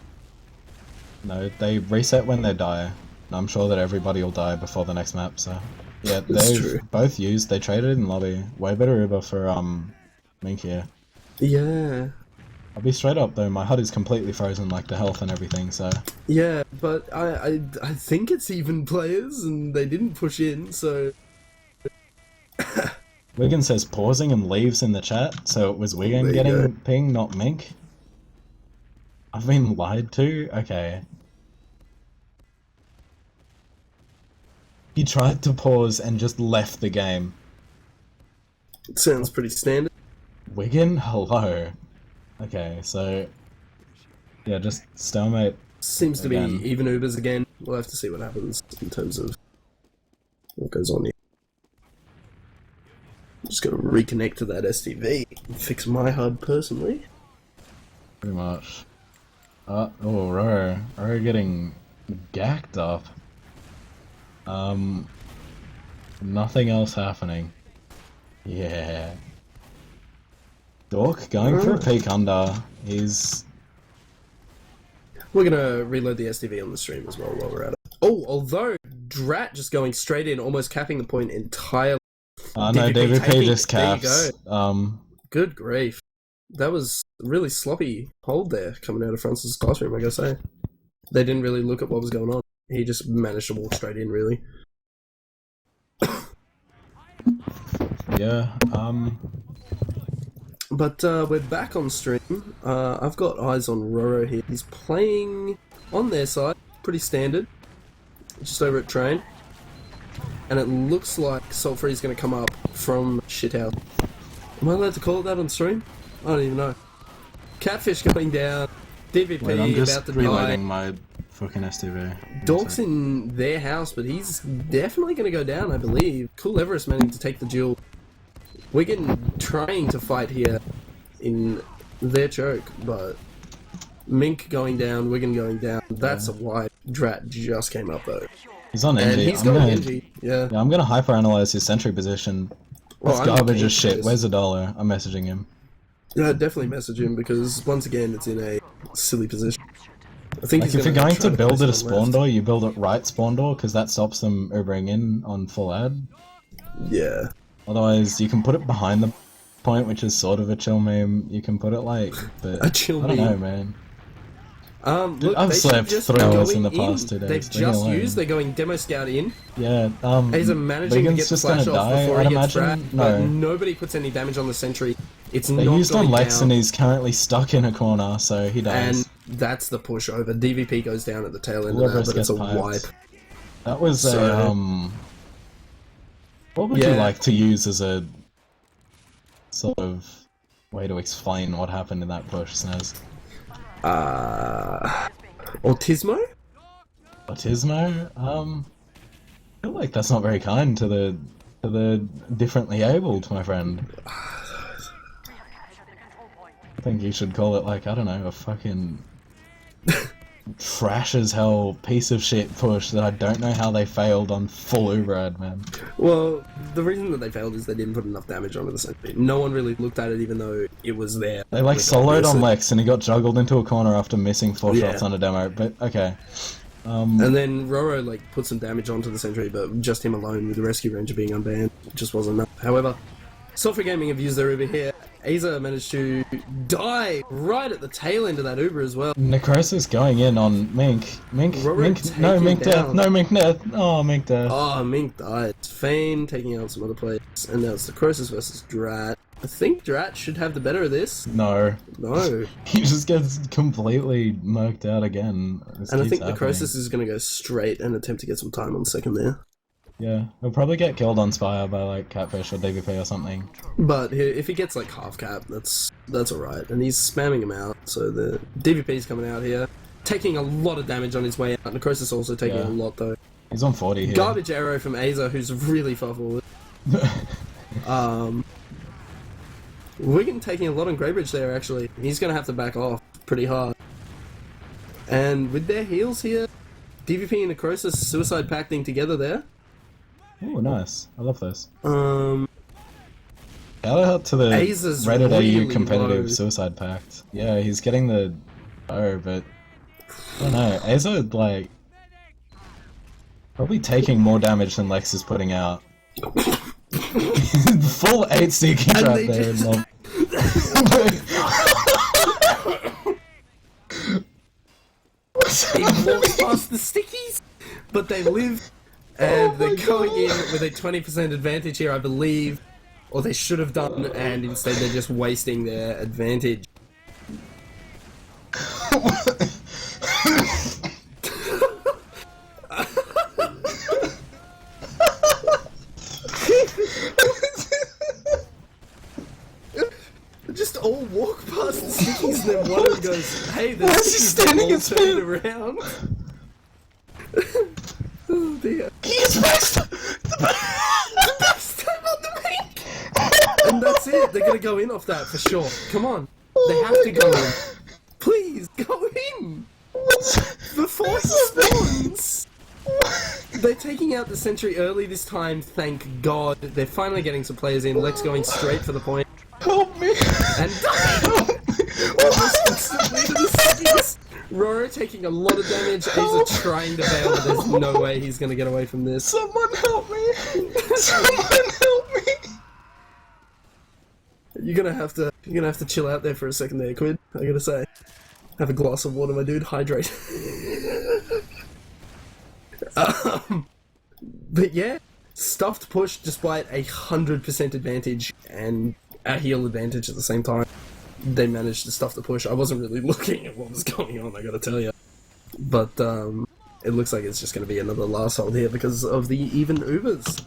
No, they reset when they die. I'm sure that everybody will die before the next map, so... Yeah, they've both used, they traded in lobby. Way better Uber for, Mink here. Yeah. I'll be straight up though, my HUD is completely frozen, like the health and everything, so... Yeah, but I think it's even players, and they didn't push in, so... Wigan says pausing and leaves in the chat, so it was Wigan getting ping, not Mink. I've been lied to? Okay. He tried to pause and just left the game. It sounds pretty standard. Wigan? Hello. Okay, so... Yeah, just stalemate. Seems to be even Ubers again. We'll have to see what happens in terms of what goes on here. I'm just going to reconnect to that STV and fix my HUD personally. Pretty much. Oh, Ro getting gacked up. Nothing else happening. Yeah. Dork going for a peek under. He's... We're gonna reload the STV on the stream as well while we're at it. Oh, although Drat just going straight in, almost capping the point entirely. No, DVP just caps. Good grief. That was a really sloppy hold there coming out of Francis' classroom, I gotta say. They didn't really look at what was going on. He just managed to walk straight in, really. Yeah, But we're back on stream. I've got eyes on Roro here. He's playing on their side, pretty standard. Just over at Train. And it looks like Saltfree is going to come up from Shithouse. Am I allowed to call it that on stream? I don't even know. Catfish going down. DVP wait, I'm just about to reloading die. my fucking STV. Dork's in their house, but he's definitely going to go down, I believe. Cool Everest managing to take the duel. Wigan trying to fight here in their choke, but Mink going down, Wigan going down, that's a wipe. Drat just came up though. He's on And Engie. he's got Engie, yeah. Yeah, I'm gonna hyper-analyze his sentry position. That's I'm garbage keen as for shit. this. Where's $1? I'm messaging him. Yeah, definitely message him because once again it's in a silly position. I think Like, he's if you're gonna going try to build place it a on spawn left. door, you build it right spawn door, because that stops them Ubering in on full ad. Yeah. Otherwise, you can put it behind the point, which is sort of a chill meme. You can put it like, but A chill I don't know, meme. man. Look, I've they slept should just through be this in going the past 2 days. They've Leave me just alone. used. They're going demo scout in. Yeah, He's managing Wigan's to get the just flash gonna off die, before I'd he gets imagine. Drat, but No. nobody puts any damage on the sentry. It's They not used on going Lex down, and he's currently stuck in a corner, so he dies. and that's the push over. DVP goes down at the tail end Whoever of that, but it's a gets piped. wipe. That was So- what would you Yeah. like to use as a sort of way to explain what happened in that push, Snaz? Autismo? Autismo? I feel like that's not very kind to the differently abled, my friend. I think you should call it, like, I don't know, a fucking trash as hell piece of shit push that I don't know how they failed on full Uberad, man. Well, the reason that they failed is they didn't put enough damage onto the sentry. No one really looked at it, even though it was there. They like Like, soloed on obviously. Lex and he got juggled into a corner after missing 4 Yeah. shots on a demo, but okay. And then Roro like put some damage onto the sentry, but just him alone with the rescue ranger being unbanned just wasn't enough. However, Software Gaming have used their Uber here. Aza managed to die right at the tail end of that Uber as well. Necrosis going in on Mink. Mink, Roro Mink, no taken Mink death, down. no Mink death. Oh, Mink death. Oh, Mink died. Fane taking out some other players, and now it's the Necrosis versus Drat. I think Drat should have the better of this. No. No. He just gets completely murked out again. This And I keeps think happening. Necrosis is going to go straight and attempt to get some time on second there. Yeah, he'll probably get killed on Spire by like Catfish or DVP or something. But if he gets like half cap, that's alright. And he's spamming him out, so the DVP's coming out here, taking a lot of damage on his way out. Necrosis also taking Yeah. a lot though. He's on 40 here. Garbage arrow from Aza, who's really far forward. Wigan taking a lot on Greybridge there actually. He's going to have to back off pretty hard. And with their heals here, DVP and Necrosis suicide pacting together there. Oh, nice. I love this. Um, Shout out to the Aza's Reddit really AU competitive low. suicide pact. Yeah, he's getting the but I don't know. Aza like probably taking more damage than Lex is putting out. Full 8 sticky And trap they there. just- Mob. He walks past the stickies, but they live, and they're going in with a 20% advantage here, I believe, or they should have done, and instead they're just wasting their advantage. Just all walk past the stickies, and then one of them goes, "Hey, the Why is he stickies standing all in spin? turned around." Oh dear. He is best! Stand on the pink! And that's it. They're gonna go in off that for sure. Come on. They have to go in. Please, go in! Before he spawns! They're taking out the sentry early this time, thank God. They're finally getting some players in. Lex going straight for the point. Help me! And almost instantly to the stickies. Roro taking a lot of damage. Aza trying to bail, but there's no way he's gonna get away from this. Someone help me! Someone help me! You're gonna have to chill out there for a second there, Quid. I gotta say, have a glass of water, my dude. Hydrate. But yeah, stuffed push despite 100% advantage and a heal advantage at the same time. They managed to stuff the push. I wasn't really looking at what was going on, I gotta tell you. But it looks like it's just gonna be another last hold here because of the even Ubers.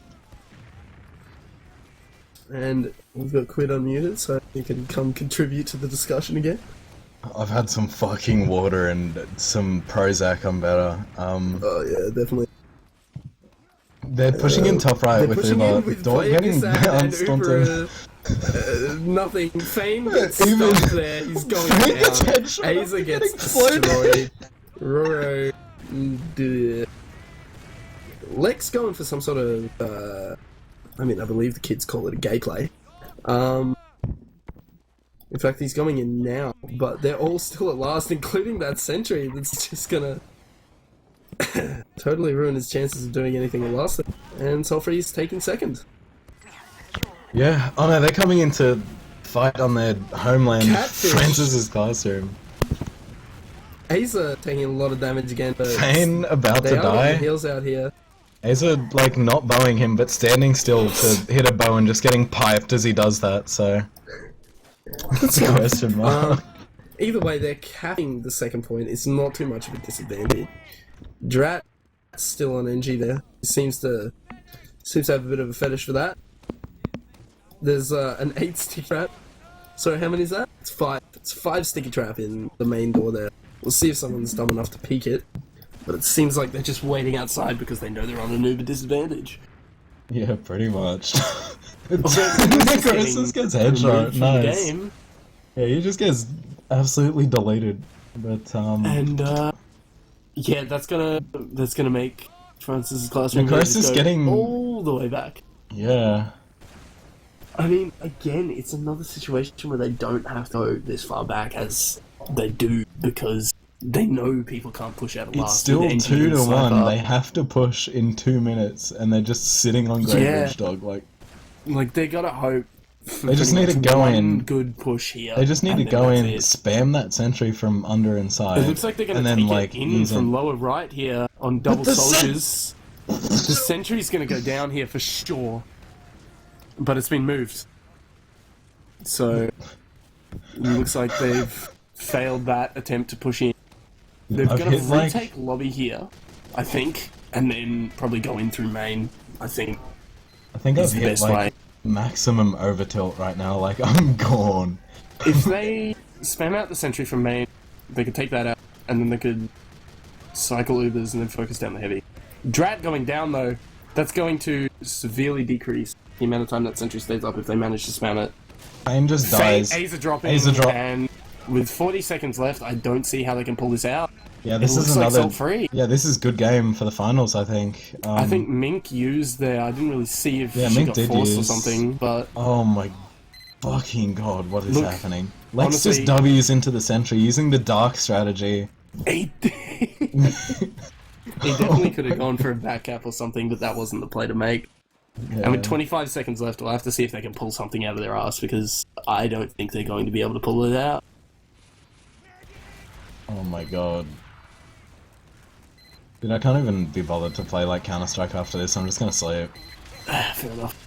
And we've got Quid unmuted, so you can come contribute to the discussion again. I've had some fucking water and some Prozac, I'm better. Oh yeah, definitely. They're pushing in top right They're with pushing Uber. in with Don't Player getting Gissad and bounced onto... Uber Nothing. Fane gets Even- stuck there. He's going Fane down. gets headshot Aza after gets getting floated. destroyed. Roro. Lex going for some sort of. I mean, I believe the kids call it a gay play. In fact, he's going in now, but they're all still at last, including that sentry that's just gonna totally ruin his chances of doing anything at last. And Sulfree's taking second. Yeah. Oh no, they're coming in to fight on their homeland, Catfish. Francis's classroom. Aza taking a lot of damage again, but Fane about they to are on the die. heels out here. Aza, like, not bowing him, but standing still to hit a bow and just getting piped as he does that, so... That's a question mark. Either way, they're capping the second point. It's not too much of a disadvantage. Drat still on NG there. He seems to have a bit of a fetish for that. There's an 8 sticky trap. So how many is that? It's 5. It's 5 sticky trap in the main door there. We'll see if someone's dumb enough to peek it. But it seems like they're just waiting outside because they know they're on an uber disadvantage. Yeah, pretty much. Necrosis Necrosis gets headshot, nice. Game. Yeah, he just gets absolutely deleted. But, And yeah, that's gonna make Francis's classroom Necrosis go getting... all the way back. Yeah. I mean, again, it's another situation where they don't have to go this far back as they do because they know people can't push out a It's last. still with NG 2 and to 1. Sniper. They have to push in 2 minutes, and they're just sitting on Great Yeah. Ridge Dog. Like they gotta hope. For They just pretty need to much go one in. Good push here. They just need and to then go in, that's it. spam that sentry from under and side. It looks like they're gonna and then, take like, it in use from it. lower right here on double the soldiers. The sentry's gonna go down here for sure, but it's been moved. So it looks like they've failed that attempt to push in. They're I've gonna hit, like- retake lobby here, I think, and then probably go in through main. I think I think I've is the hit best like way. maximum over tilt right now. Like I'm gone. If they spam out the sentry from main, they could take that out, and then they could cycle Ubers and then focus down the heavy. Drat going down though, that's going to severely decrease the amount of time that sentry stays up if they manage to spam it. Fane just dies. Aza dropping, Aza drop. and with 40 seconds left, I don't see how they can pull this out. Yeah, this it is looks like another. Salt free. Yeah, this is good game for the finals. I think. I think Mink used there. I didn't really see if Yeah, she Mink got did forced or use. something, but Oh my fucking god! What is Look, happening? Lex honestly- just W's into the sentry using the dark strategy. he definitely could have gone for a back cap or something, but that wasn't the play to make. Yeah. And with 25 seconds left, we'll have to see if they can pull something out of their ass, because I don't think they're going to be able to pull it out. Oh my god. Dude, I can't even be bothered to play like Counter-Strike after this. I'm just gonna sleep. Fair enough.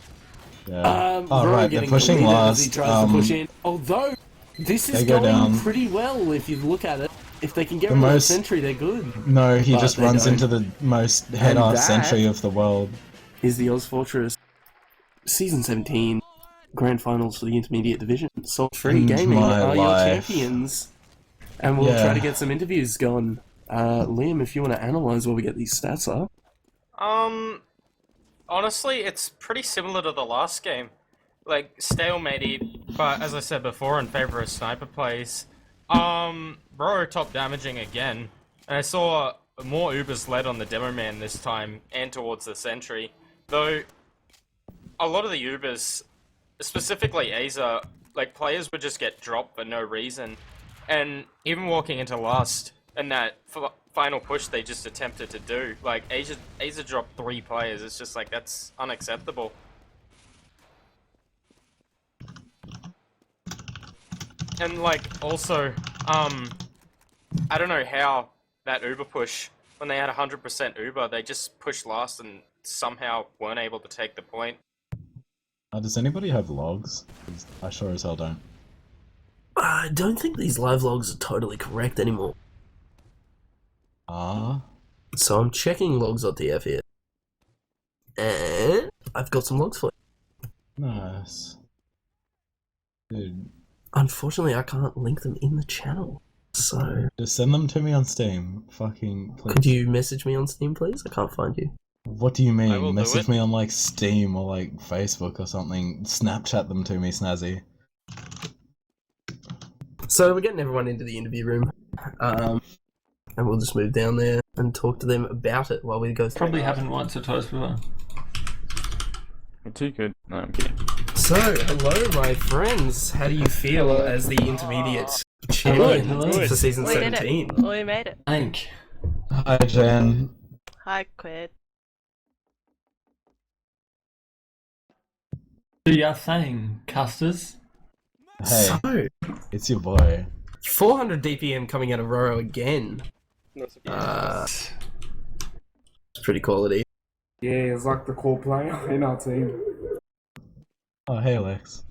Yeah. Oh Rowan right, they're getting pushing deleted as last. He tries to push in. Although, this is They go going down. pretty well if you look at it. If they can get The rid of the most- sentry, they're good. No, he But just they runs don't. into the most head-ass that- sentry of the world. Is the ozfortress Season 17 Grand Finals for the Intermediate Division. Salt Free In Gaming my are your life. champions. And we'll Yeah. try to get some interviews going. Liam, if you want to analyse while we get these stats up. Honestly, it's pretty similar to the last game. Like, stalemated, but as I said before, in favor of sniper plays. Bro top damaging again. And I saw more Ubers led on the demo man this time, and towards the sentry. Though, a lot of the Ubers, specifically Aza, like, players would just get dropped for no reason. And even walking into last, and that final push they just attempted to do, like, Aza dropped 3 players. It's just like, that's unacceptable. And, like, also, I don't know how that Uber push, when they had 100% Uber, they just pushed last and somehow weren't able to take the point. Does anybody have logs? 'Cause I sure as hell don't. I don't think these live logs are totally correct anymore. So I'm checking logs.df here. And I've got some logs for you. Nice. Dude, Unfortunately, I can't link them in the channel. So, just send them to me on Steam. Fucking please. could you message me on Steam, please? I can't find you. What do you I will mean? do Message it. me on like Steam or like Facebook or something. Snapchat them to me, Snazzy. So we're getting everyone into the interview room, and we'll just move down there and talk to them about it while we go through. Probably happened once or twice before. You're too good. No, I'm kidding. So, hello, my friends. How do you feel as the intermediate champion Hello. for season We did 17? it. We made it. Hank. Hi, Jen. Hi, Quid. Do your thing, custers. Hey, So, it's your boy. 400 DPM coming out of Roro again. Yes. It's pretty quality. Yeah, it's like the core player in our team. Oh, hey, Alex.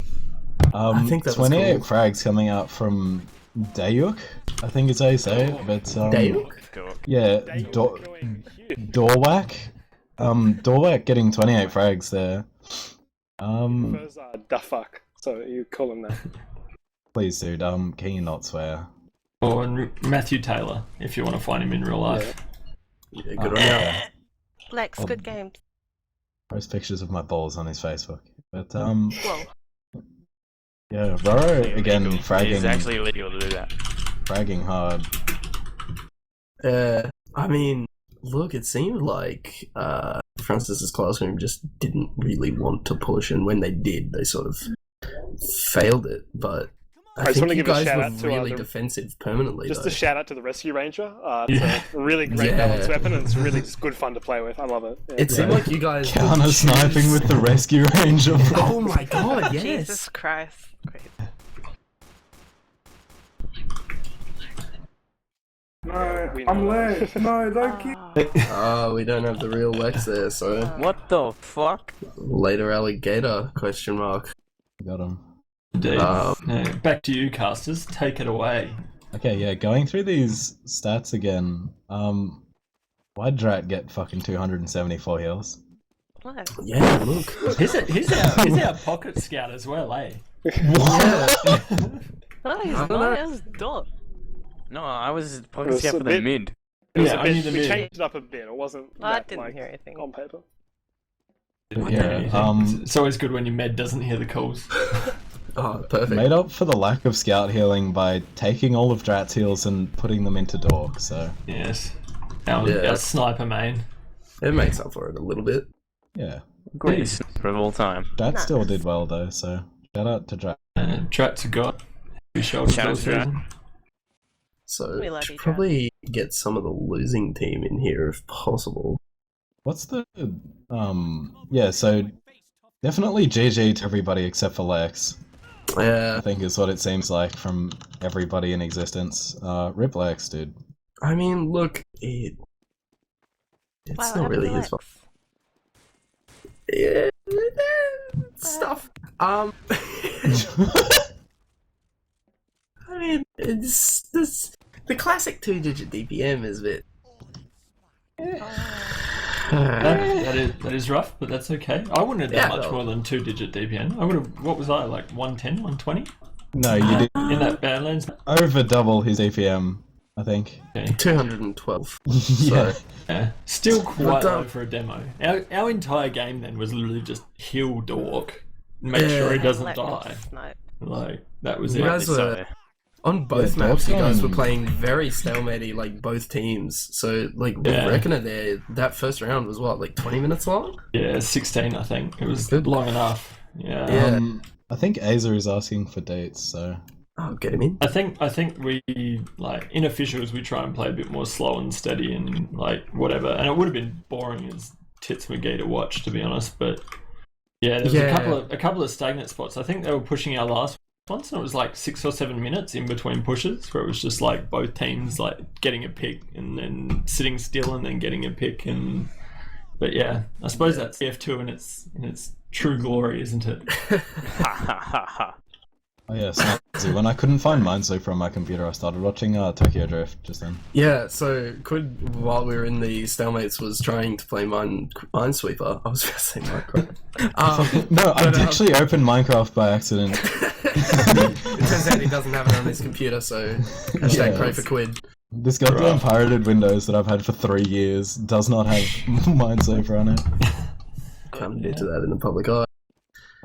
I think that was 28 cool. frags coming out from Yauch, I think is how you say it, but Yauch? yeah, Dorwhack. Dorwhack getting 28 frags there. Prefers da fuck, so you call him that. Please, dude. Can you not swear? Or Matthew Taylor, if you want to find him in real life. Yeah, good on you. Lex, good game. Post pictures of my balls on his Facebook. But Whoa. yeah, Roro again It's fragging, actually illegal to do that. fragging hard. I mean, look, it seemed like Francis's classroom just didn't really want to push, and when they did, they sort of failed it. But I just think wanna you give a guys shout were out to, really the- defensive permanently. Just though. a shout out to the Rescue Ranger. It's Yeah. a really great Yeah. balanced weapon, and it's really just good fun to play with. I love it. Yeah. It seemed like you guys would Counter sniping choose- with the rescue ranger. Oh my god! Yes. Jesus Christ. Quid. No, We I'm know. late. No, don't keep. Oh, we don't have the real Lex there, so What the fuck? later alligator? Question mark. Got him. Indeed. Um, Yeah, back to you, casters. Take it away. Okay, yeah, going through these stats again. Why'd Drat get fucking 274 heals? What? Yeah, look. He's our pocket scout as well, eh? Yeah. Oh, he's I don't know. not. It was dot. No, I was It pocket was scout a for the bit- mid. It was Yeah, a bit, only the we mid. changed it up a bit. It wasn't I that, didn't like, hear anything. on paper. Yeah, It's always good when your med doesn't hear the calls. Oh, perfect. made up for the lack of scout healing by taking all of Drat's heals and putting them into Dork, so Yes. Our Yeah. sniper main. It makes up for it a little bit. yeah. Greatest sniper of all time. Drat Nice. still did well though, so shout out to Drat. Drat's a god. Two shoulders Shout out all to Drat. season. So We love should you, probably get some of the losing team in here if possible. What's the yeah, so definitely GG to everybody except for Lex. I Yeah, think is what it seems like from everybody in existence. Rip Lex, dude. I mean, look, it's Wow, not really his fault. Yeah, stuff. I mean, it's this the classic 2-digit DPM is a bit. That is rough, but that's okay. I wouldn't have done Yeah, much no. more than 2-digit DPN. I would have. What was I like? 110, 120 No, you did in that Badlands. over double his APM, I think. Okay. 212. Yeah. Yeah, still quite But, low for a demo. Our entire game then was literally just heal Dork, make sure he Yeah. doesn't Let him die. snipe. Like that was You it. guys were So, on both Yeah, maps. You guys were Dortmund. playing very stalematy, like both teams. So, like, with Yeah. Reckoner there, that first round was what, like 20 minutes long? Yeah, 16 I think. It was Good. long enough. Yeah. Yeah. I think Azer is asking for dates, so Oh, get him in. I think we like in officials we try and play a bit more slow and steady and like whatever. And it would have been boring as tits McGee to watch, to be honest. But yeah, there was Yeah. a couple of stagnant spots. I think they were pushing our last once, and it was like 6 or 7 minutes in between pushes, where it was just like both teams like getting a pick and then sitting still and then getting a pick. And but yeah, I suppose that's F2 in its true glory, isn't it? ha ha ha ha. oh yeah, Snazzy. When I couldn't find Minesweeper on my computer, I started watching Tokyo Drift just then. Yeah, so Quid, while we were in the stalemates, was trying to play Minesweeper. I was going to say Minecraft. No, I But, actually opened Minecraft by accident. it turns out he doesn't have it on his computer, so hashtag Yeah. pray for Quid. This goddamn pirated Windows that I've had for 3 years does not have Minesaver on it. Can't get to that in the public eye.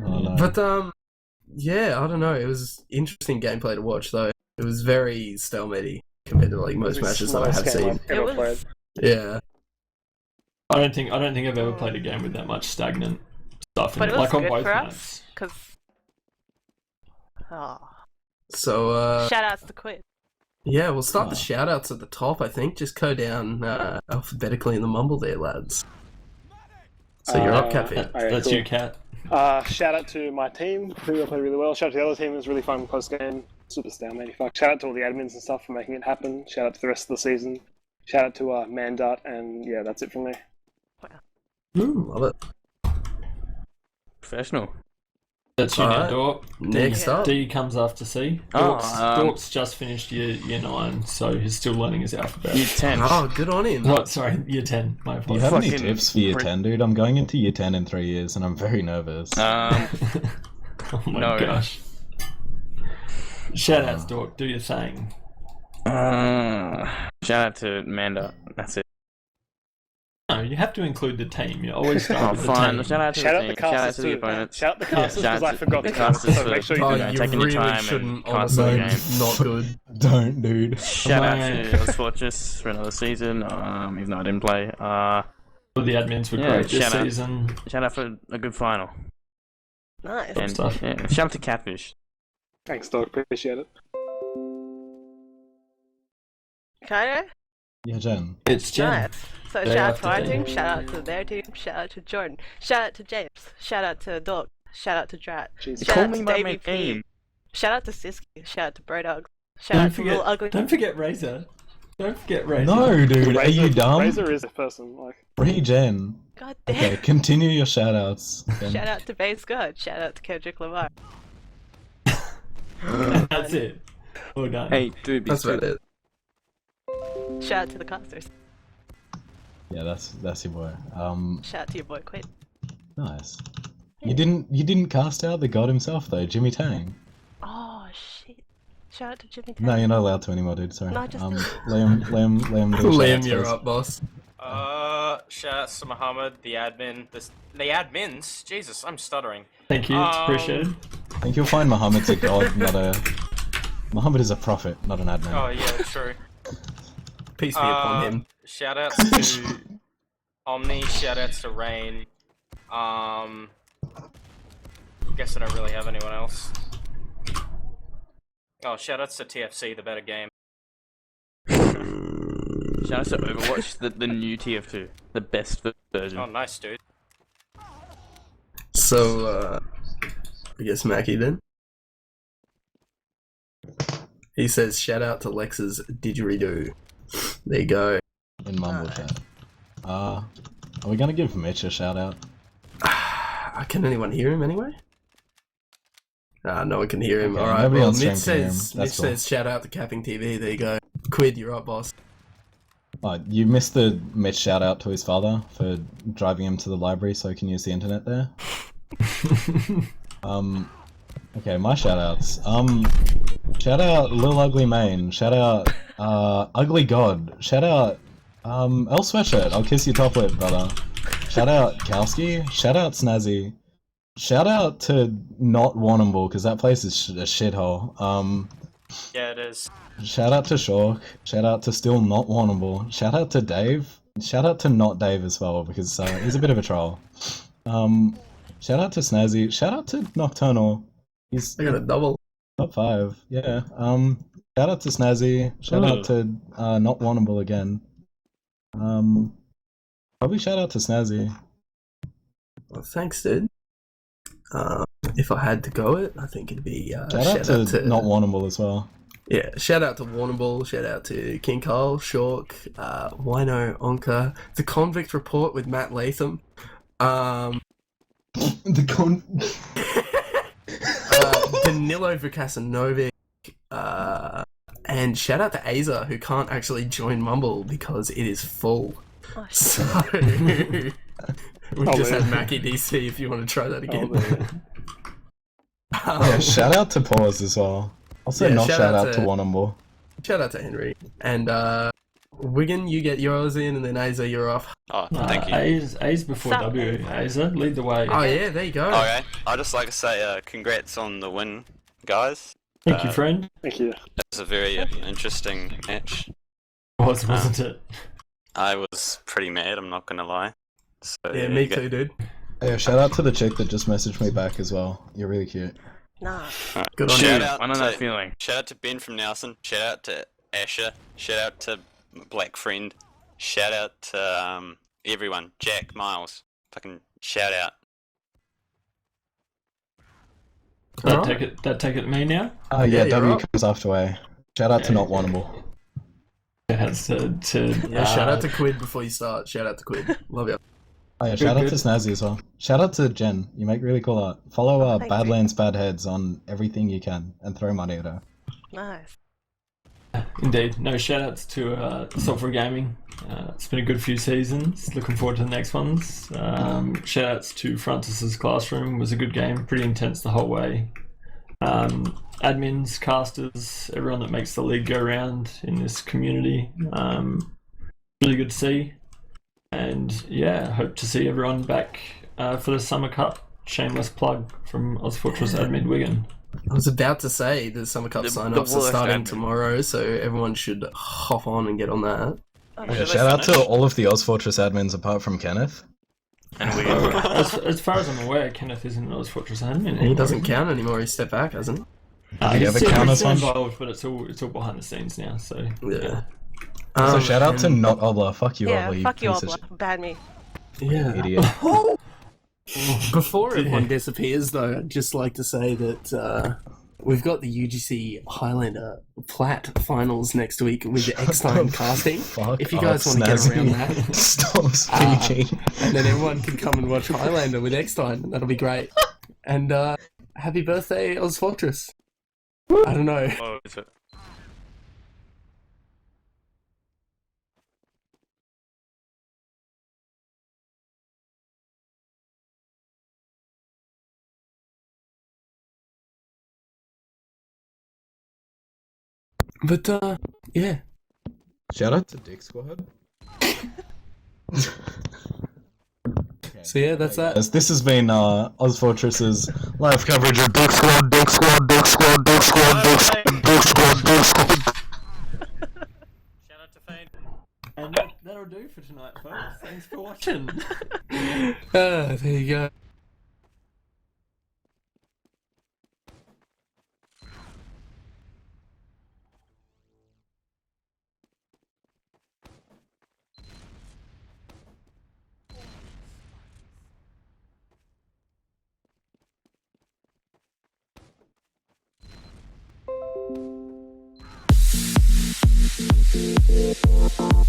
Oh, no. But yeah, I don't know. It was interesting gameplay to watch though. It was very stalemate compared to like most matches that I have seen. It was- Yeah. I don't think I've ever played a game with that much stagnant stuff in But it. it was Like on good both for maps. us, because... Oh. So Shoutouts to Quid. yeah, we'll start the shout outs at the top, I think. Just go down alphabetically in the mumble there, lads. So you're up, Cappy. That's you, Cat. Shout out to my team, who I played really well. Shout out to the other team, it was a really fun, close game. Super stalemate. Fuck. Shout out to all the admins and stuff for making it happen. Shout out to the rest of the season. Shout out to Mandart, and yeah, that's it from me. Love it. Professional. That's you now, Alright. Dork. Next up. D comes after C. Dork's just finished year 9, so he's still learning his alphabet. Year 10. Oh, good on him. What? Sorry, year 10. My Do you apologies. have any Fucking tips for year 10, dude? I'm going into year 10 in 3 years and I'm very nervous. Oh my No. gosh. Shout outs, Dork. Do your thing. Shout out to Manda. That's it. No, you have to include the team. You always start Oh, with the fine. team. Shout out to Shout the out the team. Shout out casters to the too. opponents. Shout out the casters shout because out I to forgot the the casters, casters so for- make sure you Oh, do you that. taking your really time and shouldn't, casting honestly. the game. Not good. Don't, dude. Shout out Man. to ozfortress for another season, even though I didn't play. All the admins were Yeah, great this shout out. season. Shout out for a good final. Nice. And stuff. yeah, shout out to Catfish. Thanks, dog. Appreciate it. Kaido? Yeah, Jen. It's Jen. Nice. So Day shout out to after our day. team, shout out to their team, shout out to Jordan, shout out to James, shout out to Dog, shout out to Drat, Jesus. shout Call out me to by my Davey P, name. shout out to Siski, shout out to Brodogs, shout Don't out to Little Ugly. forget Razor. Don't forget Razor. No, dude. Are you dumb? Razor is a person. Like, Free Jen. God damn. Okay, continue your shout outs. Shout out to Base God, shout out to Kendrick Lamar. That's it. Well done. Hey, dude, That's about it. Shout out to the casters. Yeah, that's your boy. Shout out to your boy Quid. Nice. You didn't cast out the god himself though, Jimmy Tang. Oh shit. Shout out to Jimmy. No, you're not allowed to anymore, dude. Sorry. No, I just- Liam, do Liam, shout-outs you're first. up, boss. Shout outs to Muhammad, the admin, the admins. Jesus, I'm stuttering. Thank you. It's appreciated. I think you'll find Muhammad's a god, not a. Muhammad is a prophet, not an admin. Oh yeah, true. Peace be upon him. Shout outs to Omni. Shout outs to Rain. Guess I don't really have anyone else. Oh, shout outs to TFC, the better game. Shout out to Overwatch, the new TF2, the best version. Oh, nice, dude. So, I guess Mackie then. He says, shout out to Lex's didgeridoo. There you go. In mumble chat. Are we gonna give Mitch a shout out? Can anyone hear him anyway? No one can hear him. Okay, Alright, nobody well, on stream Mitch can hear him. says, That's Mitch cool. says, shout out to CappingTV. There you go. Quid, you're up, boss. You missed the Mitch shout out to his father for driving him to the library so he can use the internet there. Okay, my shout outs. Shout out Lil Ugly Mane. Shout out Ugly God. Shout out El Sweatshirt. I'll kiss your top lip, brother. Shout out Kowski. Shout out Snazzy. Shout out to Not Warrnambool, because that place is a shithole. Yeah, it is. Shout out to Shawk. Shout out to still Not Warrnambool. Shout out to Dave. Shout out to Not Dave as well, because he's a bit of a troll. Shout out to Snazzy. Shout out to Nocturnal. He's I got a double. top 5. Yeah. Shout out to Snazzy. Shout out to Not Warrnambool again. Probably shout out to Snazzy. Well, thanks, dude. If I had to go it, I think it'd be Shout out to Not Warrnambool as well. Yeah, shout out to Warrnambool, shout out to King Carl, Shawk, Wino, Onka, The Convict Report with Matt Latham, Danilo Vukasinovic, and shout out to Aza, who can't actually join Mumble because it is full. Oh, shit. So, we just man. had Mackie DC if you want to try that again. Yeah, shout out to Pause as well. Also, Yeah, not shout shout out out to to- Warrnambool. Shout out to Henry. And Wigan, you get yours in, and then Aza, you're off. Oh, thank you. A's before Sup, W. Aza? Aza, lead the way. Oh yeah, there you go. Okay, I'd just like to say congrats on the win, guys. Thank you, friend. Thank you. It was a very interesting match. Wasn't it? I was pretty mad, I'm not gonna lie. So, Yeah, me too, dude. Yeah, shout out to the chick that just messaged me back as well. You're really cute. Nah. Good on Shout you. out I know to, that feeling. Shout out to Ben from Nelson. Shout out to Asher. Shout out to Black Friend. Shout out to everyone. Jack, Miles. Fucking shout out. That take it to me now. Oh Yeah, yeah, you're W up. comes after way. Shout out to Yeah. Not Wannable. It has to Yeah, shout out to Quid before you start. Shout out to Quid. Love you. Oh yeah, shout out good. to Snazzy as well. Shout out to Jen. You make really cool art. Follow Thank you. Badlands Bad Heads on everything you can and throw money at her. Nice. Indeed. No, shout outs to Software Gaming. It's been a good few seasons. Looking forward to the next ones. Shout outs to Francis's Classroom. It was a good game. Pretty intense the whole way. Admins, casters, everyone that makes the league go round in this community. Really good to see. And yeah, hope to see everyone back for the Summer Cup. Shameless plug from ozfortress admin Wigan. I was about to say the Summer Cup sign-ups are worst starting admin. tomorrow, so everyone should hop on and get on that. Oh, Yeah, shout out to all of the ozfortress admins apart from Kenneth. And we. As far as I'm aware, Kenneth isn't an ozfortress admin. He doesn't count anymore. He stepped back, hasn't he? Do you he's ever count as still one? involved, but it's all behind the scenes now. So Yeah. So shout out to and- Not Obla. Fuck you, yeah, Obla. fuck you, piece of Obla. Bad me. Yeah. shit, idiot. Before everyone disappears, though, I'd just like to say that we've got the UGC Highlander Plat finals next week with the Eckstein casting. Fuck If you guys off, want to get Snazzy. around that, Stop speaking. and then everyone can come and watch Highlander with Eckstein. That'll be great. And happy birthday, ozfortress. I don't know. Oh, is it? But yeah. Shout out to Dick Squad. So yeah, that's that. Yes, this has been ozfortress's live coverage of Dick Squad, Dick Squad, Dick Squad, Dick Squad, Dick Squad, Dick Squad, Dick Squad. Shout out to Fane. and that'll do for tonight, folks. Thanks for watching. There you go. You